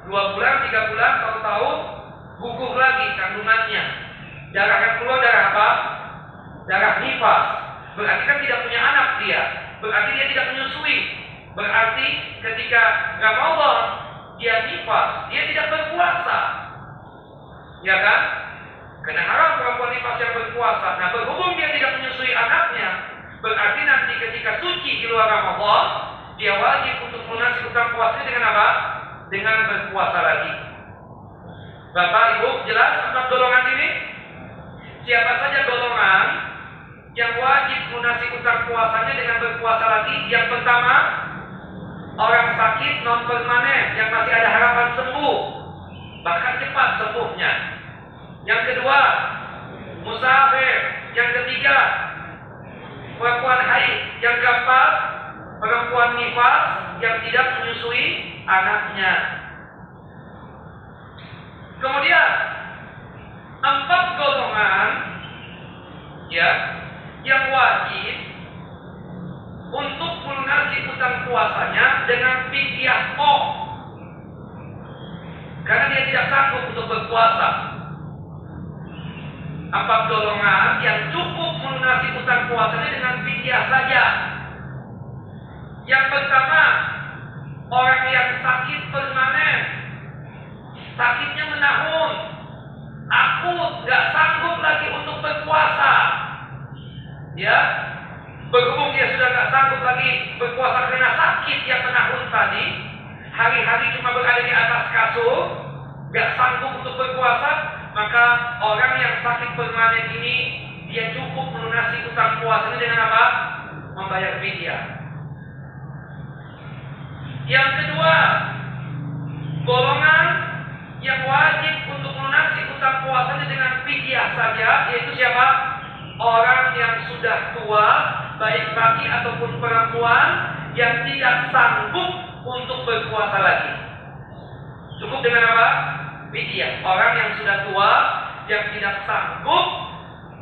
2 bulan, 3 bulan, tahu-tahu gugur lagi kandungannya. Darah yang keluar darah apa? Darah nifas. Berarti kan tidak punya anak dia. Berarti dia tidak menyusui. Berarti ketika Ramadan dia nifas, dia tidak berpuasa. Ya kan? Karena haram perempuan nifas yang berpuasa. Nah, berhubung dia tidak menyusui anaknya, berarti nanti ketika suci di luar Ramadan, dia wajib untuk melunasi utang puasanya dengan apa? Dengan berpuasa lagi. Bapak, Ibu, jelas 4 golongan ini? Siapa saja golongan yang wajib melunasi utang puasanya dengan berpuasa lagi? Yang pertama, orang sakit non permanen yang masih ada harapan sembuh, bahkan cepat sembuhnya. Yang kedua, musafir. Yang ketiga, perempuan haid. Yang keempat, perempuan nifas yang tidak menyusui anaknya. Kemudian 4 golongan ya yang wajib untuk melunasi utang puasanya dengan fidyah qah, karena dia tidak sanggup untuk berpuasa. 4 golongan yang cukup melunasi utang puasanya dengan fidyah saja. Yang pertama, orang yang sakit permanen, sakitnya menahun, akut, gak sanggup lagi untuk berpuasa. Ya, berhubung dia sudah gak sanggup lagi berpuasa karena sakit yang menahun tadi, hari-hari cuma berada di atas kasur, gak sanggup untuk berpuasa, maka orang yang sakit permanen ini dia cukup melunasi utang puasanya dengan apa? Membayar fidyah. Yang kedua, golongan yang wajib untuk melunasi utang puasanya dengan fidyah saja, yaitu siapa? Orang yang sudah tua, baik laki ataupun perempuan, yang tidak sanggup untuk berpuasa lagi. Cukup dengan apa? Fidyah. Orang yang sudah tua, yang tidak sanggup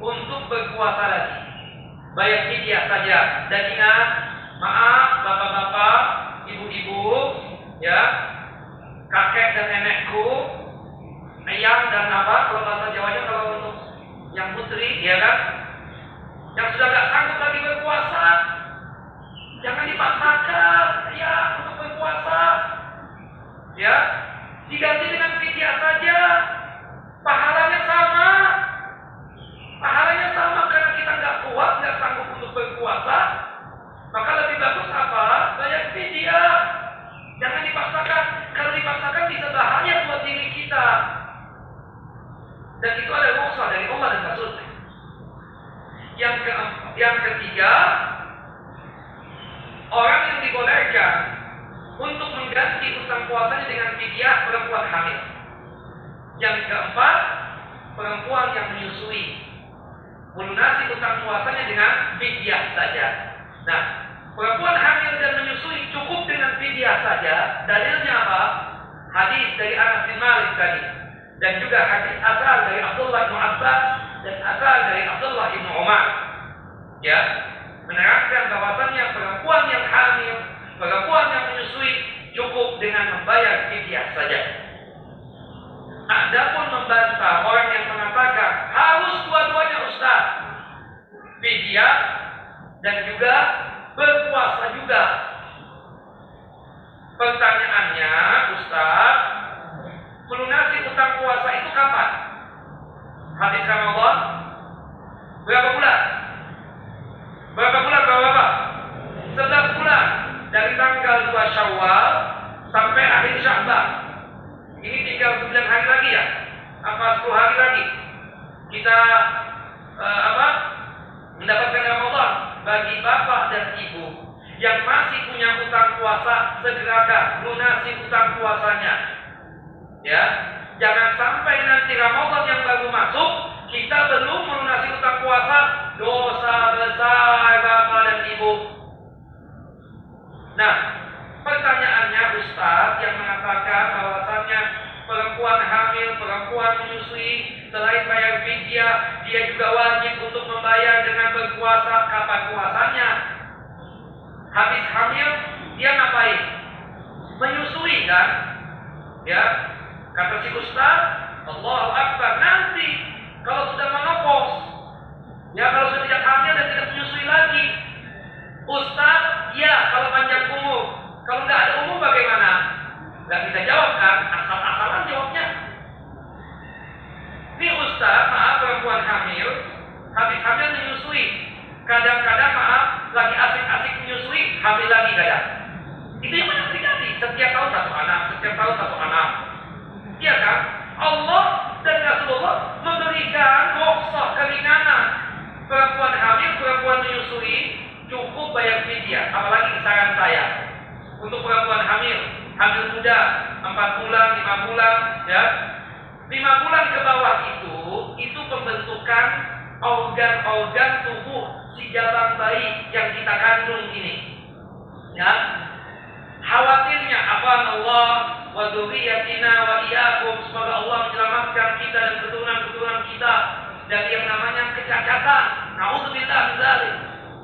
untuk berpuasa lagi, bayar fidyah saja. Dan ingat, maaf bapak-bapak, ibu-ibu, ya, kakek dan nenekku, eyang dan apa, kalau bahasa Jawanya, kalau untuk yang putri, ya kan, yang sudah gak sanggup lagi berpuasa, jangan dipaksakan ya untuk berpuasa, ya, diganti dengan fidyah saja, pahalanya sama karena kita gak kuat, gak sanggup untuk berpuasa, maka lebih bagus apa? Bayar fidyah. Jangan dipaksakan. Kalau dipaksakan bisa bahaya buat diri kita. Dan itu ada rukhsah dari Allah dan Rasulnya. Yang ketiga, orang yang dibolehkan untuk mengganti utang puasanya dengan fidyah perempuan hamil. Yang keempat, perempuan yang menyusui, melunasi utang puasanya dengan fidyah saja. Nah, perempuan hamil dan menyusui cukup dengan fidyah saja. Dalilnya apa? Hadis dari Anas bin Malik tadi, dan juga hadis asal dari Abdullah bin Abbas dan asal dari Abdullah bin Umar. Ya, menerangkan bahwasannya perempuan yang hamil, perempuan yang menyusui cukup dengan membayar fidyah saja. Adapun membantah orang yang mengatakan harus dua-duanya Ustaz, fidyah dan juga berpuasa juga. Pertanyaannya, Ustaz, melunasi utang puasa itu kapan? Habis Ramadan? Berapa bulan? Berapa bulan Bapak? 11 bulan. Dari tanggal 2 Syawal sampai akhir Sya'ban. Ini tinggal 9 hari lagi ya? Apa 10 hari lagi? Kita mendapatkan Ramadan. Bagi bapak dan ibu yang masih punya utang puasa, segerakan lunasi utang puasanya. Ya, jangan sampai nanti Ramadan yang baru masuk kita belum melunasi utang puasa, dosa besar bapak dan ibu. Nah, pertanyaannya Ustaz yang mengatakan bahwasannya perempuan hamil, perempuan menyusui, selain bayar fidyah, dia juga wajib untuk membayar dengan berpuasa. Kapan puasanya? Habis hamil, dia ngapain? Menyusui kan? Ya, kata si Ustaz, Allahu Akbar, nanti kalau sudah menopause, ya kalau sudah tidak hamil dan tidak menyusui lagi, Ustaz, ya kalau panjang umur. Kalau nggak ada umur bagaimana? Nggak bisa jawab kan? Asal-asalan jawabnya. Ini Ustaz, maaf, perempuan hamil, habis hamil menyusui. Kadang-kadang maaf, lagi asik-asik menyusui, hamil lagi kadang. Itu yang banyak terjadi. Setiap tahun satu anak, setiap tahun satu anak. Iya kan? Allah dan Rasulullah memberikan rukhsah, keringanan. Perempuan hamil, perempuan menyusui, cukup bayar fidyah. Apalagi saran saya untuk perempuan hamil muda, 4 bulan, 5 bulan, ya. 5 bulan ke bawah itu pembentukan organ-organ tubuh si jabang bayi yang kita kandung ini. Ya. Khawatirnya Allah wa dzurriyyatina wa iyyakum, semoga Allah menyelamatkan kita dan keturunan-keturunan kita dari yang namanya kecacatan. Nauzubillah min dzalik.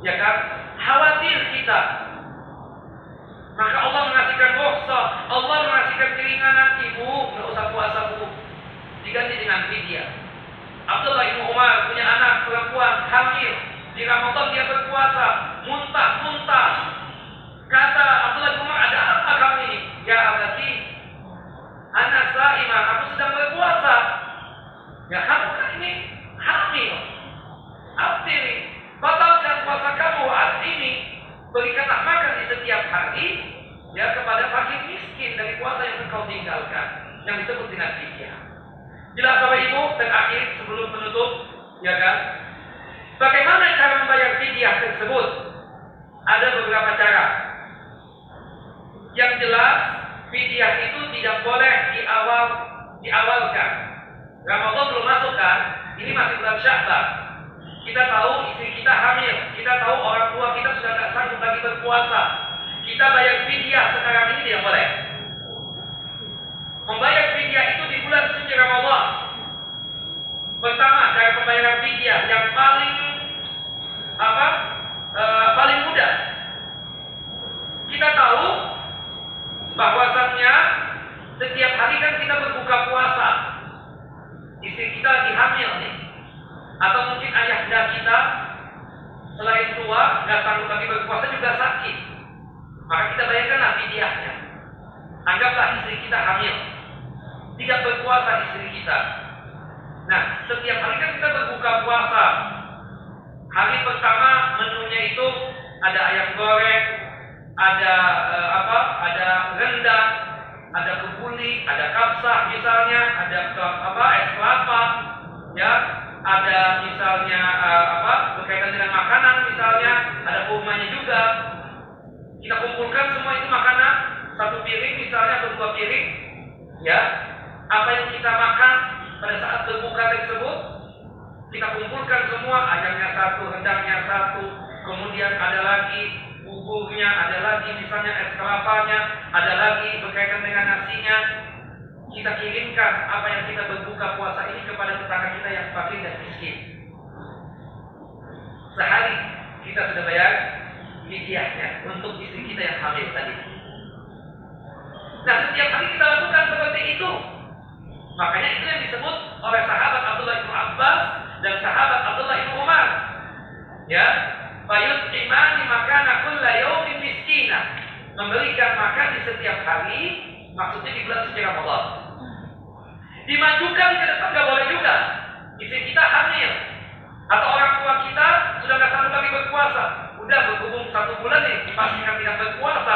Ya kan? Khawatir kita. Maka Allah mengasihkan rukhsah, Allah mengasihkan keringanan. Ibu nggak usah puasa bu, diganti dengan fidyah. Abdullah bin Umar punya anak perempuan hamil, di Ramadan dia berpuasa, muntah-muntah. Kata Abdullah bin Umar, ada apa kamu ini? Ya abadi, anak saimah, aku sedang berpuasa. Ya kamu kan ini hamil. Abdiri, batalkan puasa kamu saat ini. Berikanlah makan di setiap hari, ya, kepada fakir miskin dari puasa yang engkau tinggalkan, yang disebut dengan fidyah. Jelas Bapak Ibu, dan akhir sebelum menutup, ya kan? Bagaimana cara membayar fidyah tersebut? Ada beberapa cara. Yang jelas, fidyah itu tidak boleh diawalkan. Ramadan belum masuk kan? Ini masih bulan Sya'ban. Kita tahu istri kita hamil, kita tahu orang tua kita sudah tidak sanggup lagi berpuasa. Kita bayar fidyah sekarang ini tidak boleh. Membayar fidyah itu di bulan suci Ramadan. Pertama, cara pembayaran fidyah yang paling mudah. Kita tahu bahwasannya setiap hari kan kita berbuka puasa. Istri kita lagi hamil nih. Atau mungkin ayahanda kita selain tua, nggak sanggup lagi berpuasa juga sakit. Maka kita bayarkanlah fidyahnya. Anggaplah istri kita hamil, tidak berpuasa istri kita. Nah, setiap hari kan kita berbuka puasa. Hari pertama menunya itu ada ayam goreng, ada rendang, ada kebuli, ada kapsah misalnya, ada es kelapa, ya. Ada misalnya berkaitan dengan makanan misalnya, ada kurmanya juga. Kita kumpulkan semua itu makanan, 1 piring misalnya atau 2 piring, ya. Apa yang kita makan pada saat berbuka tersebut, kita kumpulkan semua, ayamnya 1, rendangnya 1, kemudian ada lagi buburnya, ada lagi misalnya es kelapanya, ada lagi berkaitan dengan nasinya. Kita kirimkan apa yang kita berbuka puasa ini kepada tetangga kita yang fakir dan miskin. Sehari kita sudah bayar fidyahnya untuk istri kita yang hamil tadi. Nah, setiap hari kita lakukan seperti itu. Makanya itu yang disebut oleh sahabat Abdullah bin Abbas dan sahabat Abdullah bin Umar. Ya, fayut imani makana kulla yaumin miskina. memberikan makan di setiap hari, maksudnya di bulan suci Ramadan. Dimajukan ke depan nggak boleh juga. Istri kita hamil atau orang tua kita sudah nggak sanggup lagi berpuasa, udah berhubung 1 bulan nih dipastikan tidak berpuasa,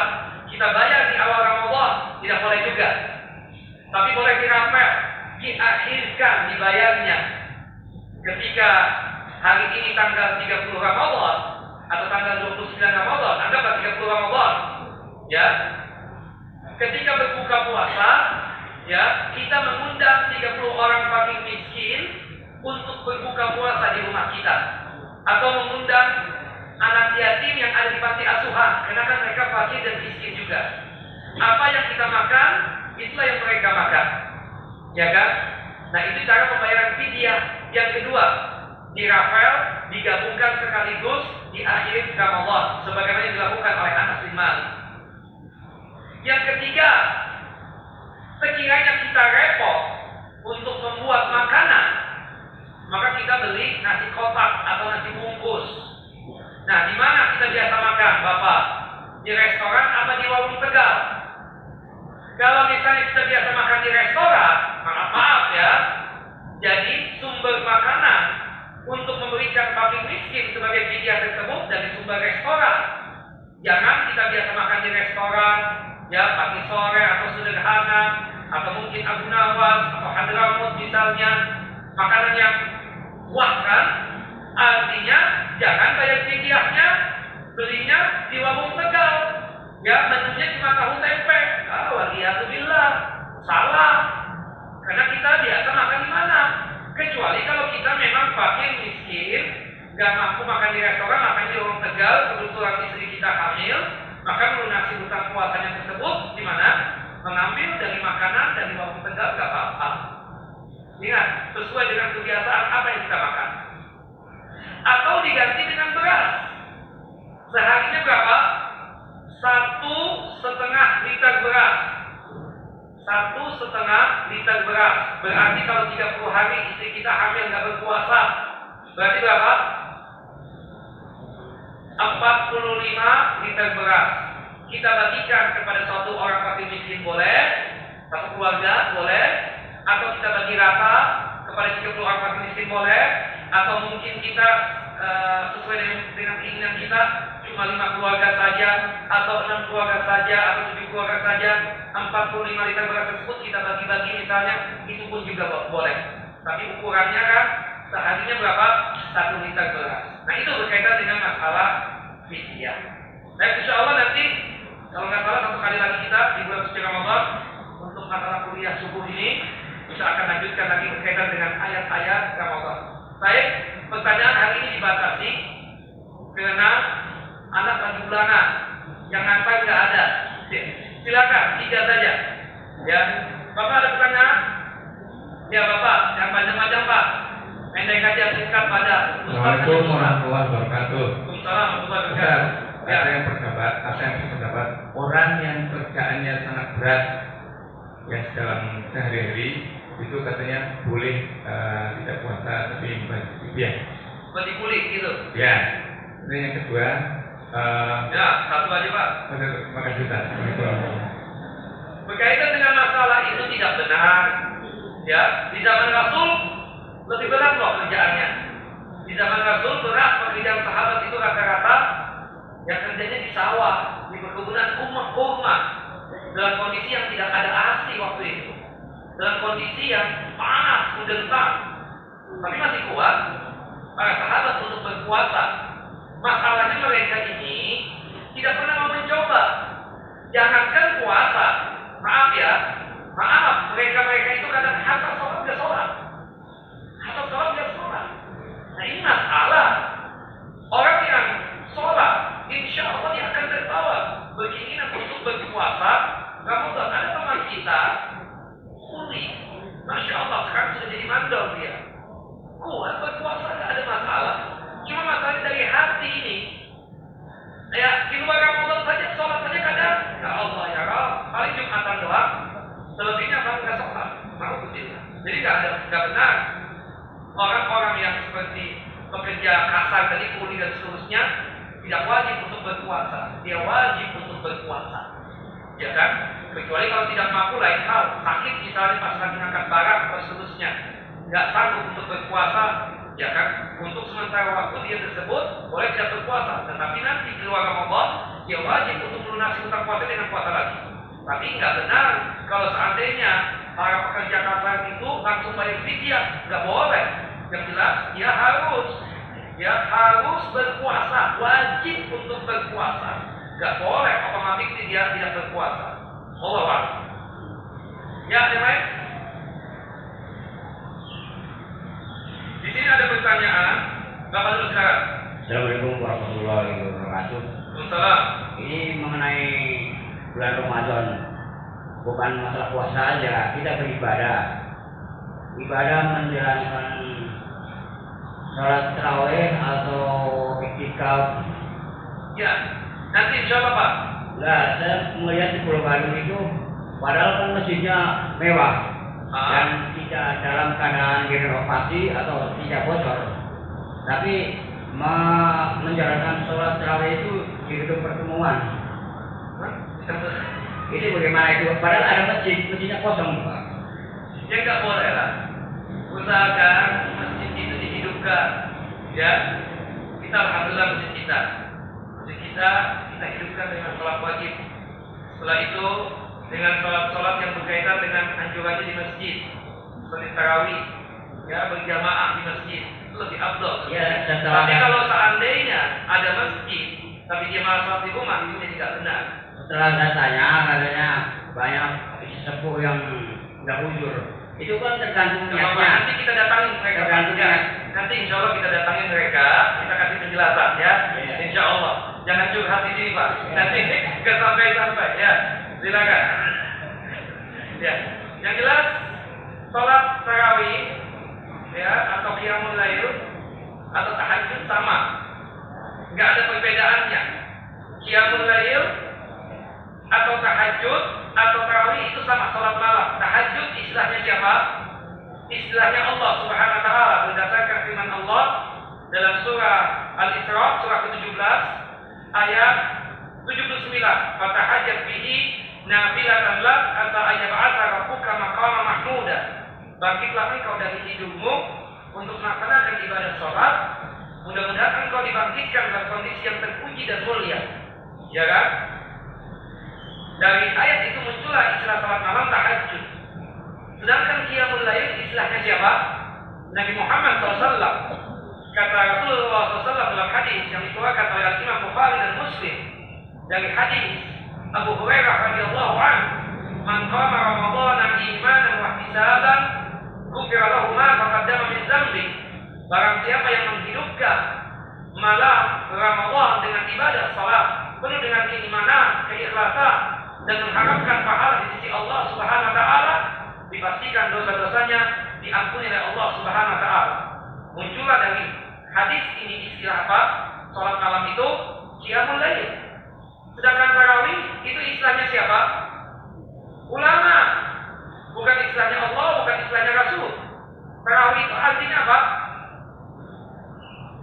kita bayar di awal Ramadan, tidak boleh juga. Tapi boleh dirapel, diakhirkan dibayarnya. Ketika hari ini tanggal 30 Ramadan atau tanggal 29 Ramadan, anggaplah 30 Ramadan, ya. Ketika berbuka puasa, ya, kita mengundang 30 orang fakir miskin untuk berbuka puasa di rumah kita, atau mengundang anak yatim yang ada di panti asuhan, karena kan mereka fakir dan miskin juga. Apa yang kita makan, itulah yang mereka makan, ya kan? Nah, itu cara pembayaran fidyah. Yang kedua, dirapel, digabungkan sekaligus di akhir Ramadan, sebagaimana yang dilakukan oleh Anas bin Malik. Yang ketiga, sekiranya kita repot untuk membuat makanan, maka kita beli nasi kotak atau nasi bungkus. Nah, di mana kita biasa makan, Bapak? Di restoran apa di warung Tegal? Kalau misalnya kita biasa makan di restoran, maaf ya, jadi sumber makanan untuk memberikan fakir miskin sebagai fidyah tersebut dari sumber restoran. Jangan kita biasa makan di restoran, ya, pagi sore atau sederhana, atau mungkin Abu Nawas atau Hadramut misalnya, makanan yang wah kan? Artinya jangan bayar fidyahnya, belinya di warung Tegal, ya, menunya cuma tahu tempe. Waliyahzubillah, salah. Karena kita biasa makan di mana? Kecuali kalau kita memang fakir miskin, nggak mampu makan di restoran, makan di warung Tegal, kebetulan istri kita hamil, maka melunasi hutang puasanya tersebut di mana? Mengambil dari makanan dari warung Tegal, nggak apa-apa. Ingat, sesuai dengan kebiasaan apa yang kita makan. Atau diganti dengan beras. Seharinya berapa? 1,5 liter beras. 1,5 liter beras. Berarti kalau 30 hari istri kita hamil nggak berpuasa, berarti berapa? 45 liter beras. Kita bagikan kepada suatu orang fakir miskin boleh, satu keluarga boleh, atau kita bagi rata kepada 30 orang fakir miskin boleh, atau mungkin kita sesuai dengan keinginan kita cuma 5 keluarga saja, atau 6 keluarga saja, atau 7 keluarga saja. 45 liter beras tersebut kita bagi-bagi misalnya, itu pun juga boleh. Tapi ukurannya kan seharinya berapa? 1 liter beras. Nah, itu berkaitan dengan masalah fidyah. Nah, insya Allah nanti kalau nggak salah 1 kali lagi kita di bulan suci Ramadan untuk masalah kuliah subuh ini bisa akan lanjutkan lagi berkaitan dengan ayat-ayat Ramadan. Baik, pertanyaan hari ini dibatasi karena anak lagi bulanan, yang ngantar nggak ada. Silakan 3 saja. Ya, Bapak ada pertanyaan? Ya Bapak, yang panjang-panjang Pak. Pendek aja, singkat padat. Assalamualaikum warahmatullahi wabarakatuh. Waalaikumsalam warahmatullahi wabarakatuh. Ya. Ada yang berpendapat orang yang kerjaannya sangat berat, yang dalam sehari-hari itu katanya boleh tidak puasa tapi fidyah. Seperti kulit gitu. Ya. Ini yang kedua. Ya, satu aja Pak. Terima kasih Ustaz. Berkaitan dengan masalah itu tidak benar. Ya, di zaman Rasul lebih berat loh kerjaannya. Di zaman Rasul berat pekerjaan sahabat itu rata-rata yang kerjanya di sawah, di perkebunan kurma, dalam kondisi yang tidak ada AC waktu itu, dalam kondisi yang panas, menggentang, tapi masih kuat para sahabat untuk berpuasa. Masalahnya mereka ini tidak pernah mau mencoba. Jangankan puasa, maaf ya, mereka itu kadang hatta sholat nggak sholat. Nah, ini masalah. Orang yang sholat, insya Allah dia akan terbawa berkeinginan untuk berpuasa. Ramadan. Ada teman kita, unik, masya Allah sekarang sudah jadi mandor dia. Kuat berpuasa nggak ada masalah. Cuma masalahnya dari hati ini. Ya, di luar Ramadan saja sholat saja kadang, ya Allah ya Rabb, paling Jumatan doang. Selebihnya nggak sholat, mau begitu. Jadi nggak benar. Orang-orang yang seperti pekerja kasar tadi, kuli dan seterusnya tidak wajib untuk berpuasa. Dia wajib untuk untuk berpuasa. Ya kan? Kecuali kalau tidak mampu lain hal, sakit misalnya pas lagi ngangkat barang atau seterusnya, nggak sanggup untuk berpuasa, ya kan? Untuk sementara waktu dia tersebut boleh tidak berpuasa, tetapi nanti di luar Ramadan dia wajib untuk melunasi hutang puasa dengan puasa lagi. Tapi nggak benar kalau seandainya para pekerja kasar itu langsung bayar fidyah, nggak boleh. Yang jelas dia harus berpuasa, wajib untuk berpuasa. Nggak boleh otomatis dia tidak berpuasa. Allah Allah. Ya, yang lain? Di sini ada pertanyaan. Bapak dulu silakan. Assalamualaikum warahmatullahi wabarakatuh. Waalaikumsalam. Ini mengenai bulan Ramadan. Bukan masalah puasa aja, kita beribadah. Ibadah menjalankan salat tarawih atau iktikaf. Ya, nanti insya Allah Pak. Nah, saya melihat di Pulau Gadung itu, padahal kan masjidnya mewah dan tidak dalam keadaan direnovasi atau tidak bocor. Tapi menjalankan sholat tarawih itu di gedung pertemuan. Ini bagaimana itu? Padahal ada masjidnya kosong, Pak. Ya nggak boleh lah. Usahakan masjid itu dihidupkan. Ya, kita alhamdulillah masjid kita kita hidupkan dengan sholat wajib. Setelah itu dengan sholat yang berkaitan dengan anjurannya di masjid, seperti tarawih, ya berjamaah di masjid itu lebih afdal. Ya, tapi kalau seandainya ada masjid tapi dia malah sholat di rumah, itu jadi tidak benar. Setelah saya tanya, katanya banyak sepuh yang nggak jujur. Itu kan tergantung niatnya. Nanti kita datangin mereka. Nanti insya Allah kita datangin mereka, kita kasih penjelasan ya. Insya Allah. Jangan curhat di sini Pak. Nanti nggak sampai ya. Silakan. Ya. Yang jelas sholat tarawih ya atau qiyamul lail atau tahajud sama. Nggak ada perbedaannya. Qiyamul lail atau tahajud atau tarawih itu sama, sholat malam. Tahajud istilahnya siapa? Istilahnya Allah Subhanahu wa taala berdasarkan firman Allah dalam surah Al-Isra surah ke-17 ayat 79. Fatahajjat bihi nafilatan lak asa ayyab'atsa rabbuka maqama mahmuda. Bangkitlah engkau dari hidupmu untuk melaksanakan ibadah sholat. Mudah-mudahan engkau dibangkitkan dalam kondisi yang terpuji dan mulia. Ya kan? Dari ayat itu muncullah istilah salat malam tahajud. Sedangkan qiyamul lail istilahnya siapa? Nabi Muhammad SAW. Kata Rasulullah SAW dalam hadis yang dikeluarkan oleh Imam Bukhari dan Muslim dari hadis Abu Hurairah radhiyallahu anhu, "Man qama Ramadhana imanan wa ihtisaban, ghufira lahu ma taqaddama min dzambi." Barang siapa yang menghidupkan malam Ramadan dengan ibadah salat penuh dengan keimanan, keikhlasan dan mengharapkan pahala di sisi Allah Subhanahu wa taala, dipastikan dosa-dosanya diampuni oleh Allah Subhanahu wa taala. Muncullah dari hadis ini istilah apa? Salat malam itu qiyamul lail. Sedangkan tarawih itu istilahnya siapa? Ulama. Bukan istilahnya Allah, bukan istilahnya Rasul. Tarawih itu artinya apa?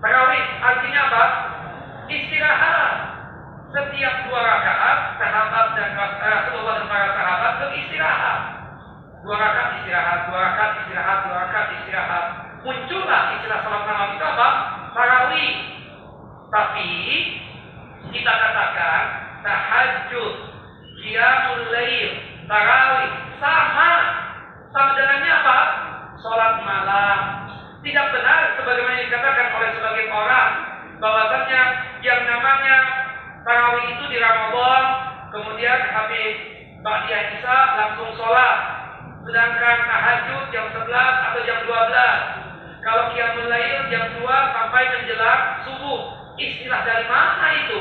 Tarawih artinya apa? Istirahat. Setiap 2 rakaat sahabat dan Rasulullah dan para sahabat beristirahat. 2 rakaat istirahat, 2 rakaat istirahat, 2 rakaat istirahat. Muncullah istilah salat malam itu apa? Tarawih. Tapi kita katakan tahajud, qiyamul lail, tarawih sama dengannya apa? Salat malam. Tidak benar sebagaimana dikatakan oleh sebagian orang bahwasannya yang namanya tarawih itu di Ramadan, kemudian habis ba'diyah isya langsung sholat. Sedangkan tahajud jam 11 atau jam 12. Kalau qiyamul lail jam 2 sampai menjelang subuh. Istilah dari mana itu?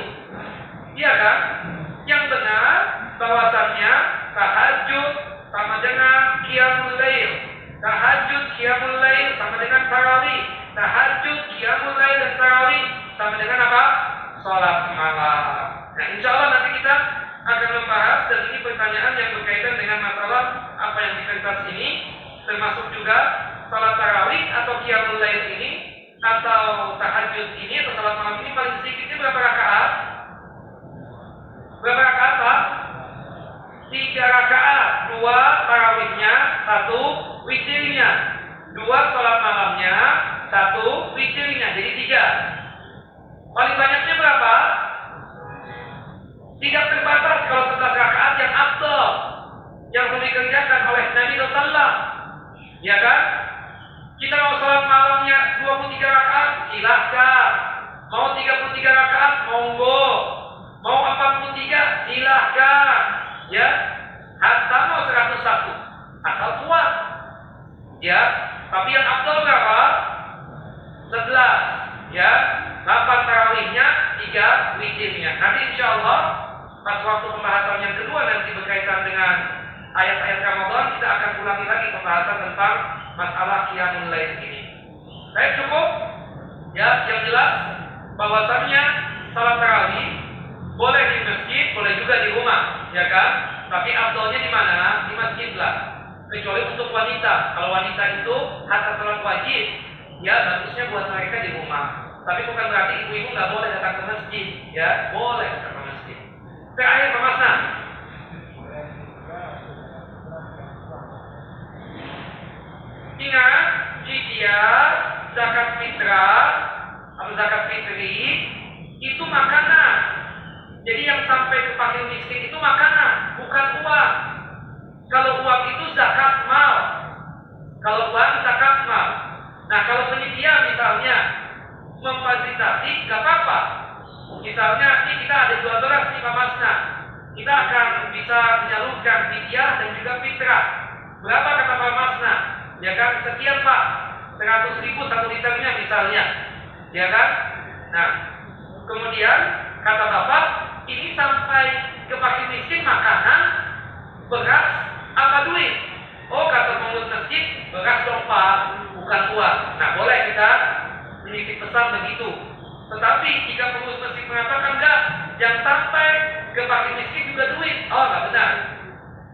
Iya kan? Yang benar bahwasannya tahajud sama dengan qiyamul lail. Tahajud qiyamul lail sama dengan tarawih. Tahajud qiyamul lail dan tarawih sama dengan apa? Salat malam. Nah, insya Allah nanti kita akan membahas, dan ini pertanyaan yang berkaitan dengan masalah apa yang disertas ini, termasuk juga salat tarawih atau qiyamul lail ini atau tahajud ini atau salat malam ini paling sedikitnya berapa rakaat? Berapa rakaat rakaat, 2 tarawihnya, 1 witirnya, 2 sholat malamnya, 1 witirnya, jadi 3. Paling banyaknya berapa? Tidak terbatas kalau 11 rakaat yang afdal, yang sudah dikerjakan oleh Nabi SAW, ya kan? Kita mau sholat malamnya 23 rakaat, silahkan. Mau 33 rakaat, monggo. Mau 43, silahkan. Ya, hatta mau 101, asal kuat. Ya, tapi yang afdal berapa? 11. Ya, 8 tarawihnya, 3 witirnya. Nanti insya Allah pas waktu pembahasan yang kedua nanti berkaitan dengan ayat-ayat Ramadan, kita akan ulangi lagi pembahasan tentang masalah qiyamul lail ini. Baik, cukup? Ya, yang jelas bahwasannya salat tarawih boleh di masjid, boleh juga di rumah, ya kan? Tapi afdalnya di mana? Di masjid lah. Kecuali untuk wanita. Kalau wanita itu hatta salat wajib, ya bagusnya buat mereka di rumah. Tapi bukan berarti ibu-ibu nggak boleh datang ke masjid, ya boleh datang ke masjid. Terakhir Pak Masna. Ingat, fidyah, zakat fitrah, atau zakat fitri itu makanan. Jadi yang sampai ke fakir miskin itu makanan, bukan uang. Kalau uang itu zakat mal. Kalau uang zakat mal. Nah, kalau penyedia misalnya memfasilitasi, nggak apa-apa. Misalnya, ini kita ada 2 beras nih Pak Masna. Kita akan bisa menyalurkan fidyah dan juga fitrah. Berapa kata Pak Masna? Ya kan, sekian Pak, 100.000 1 liternya misalnya, ya kan? Nah, kemudian kata Bapak, ini sampai ke fakir miskin makanan, beras, apa duit? Oh, kata pengurus masjid, beras dong Pak, bukan uang. Nah, boleh kita menitip pesan begitu. Tetapi jika pengurus masjid mengatakan enggak, yang sampai ke fakir miskin juga duit, oh nggak benar.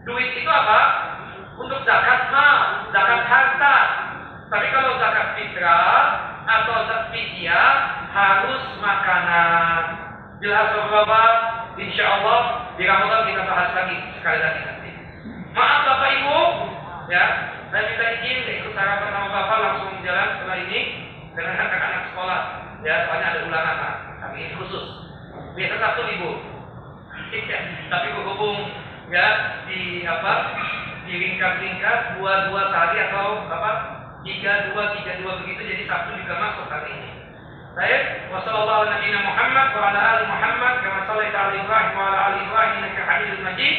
Duit itu apa? Untuk zakat mal, zakat harta. Tapi kalau zakat fitrah atau zakat fidyah harus makanan. Jelas Bapak? Insya Allah di Ramadan kita bahas lagi sekali lagi nanti. Maaf Bapak Ibu, ya, saya minta izin ikut sarapan sama Bapak langsung jalan setelah ini dengan anak-anak sekolah. Ya, soalnya ada ulangan kami ini khusus. Biasa Sabtu libur. Tapi berhubung ya diringkas-ringkas 2 sehari atau 3-2 begitu, jadi Sabtu juga masuk hari ini. Baik, wassallallahu ala nabiyina Muhammad wa ala ali Muhammad kama shallaita ala Ibrahim wa ala ali Ibrahim innaka Hamidum Majid.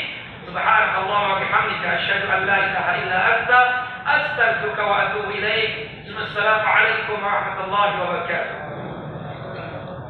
Subhanakallahumma wa bihamdika asyhadu an la ilaha illa anta astaghfiruka wa atubu ilaik. Assalamualaikum warahmatullahi wabarakatuh.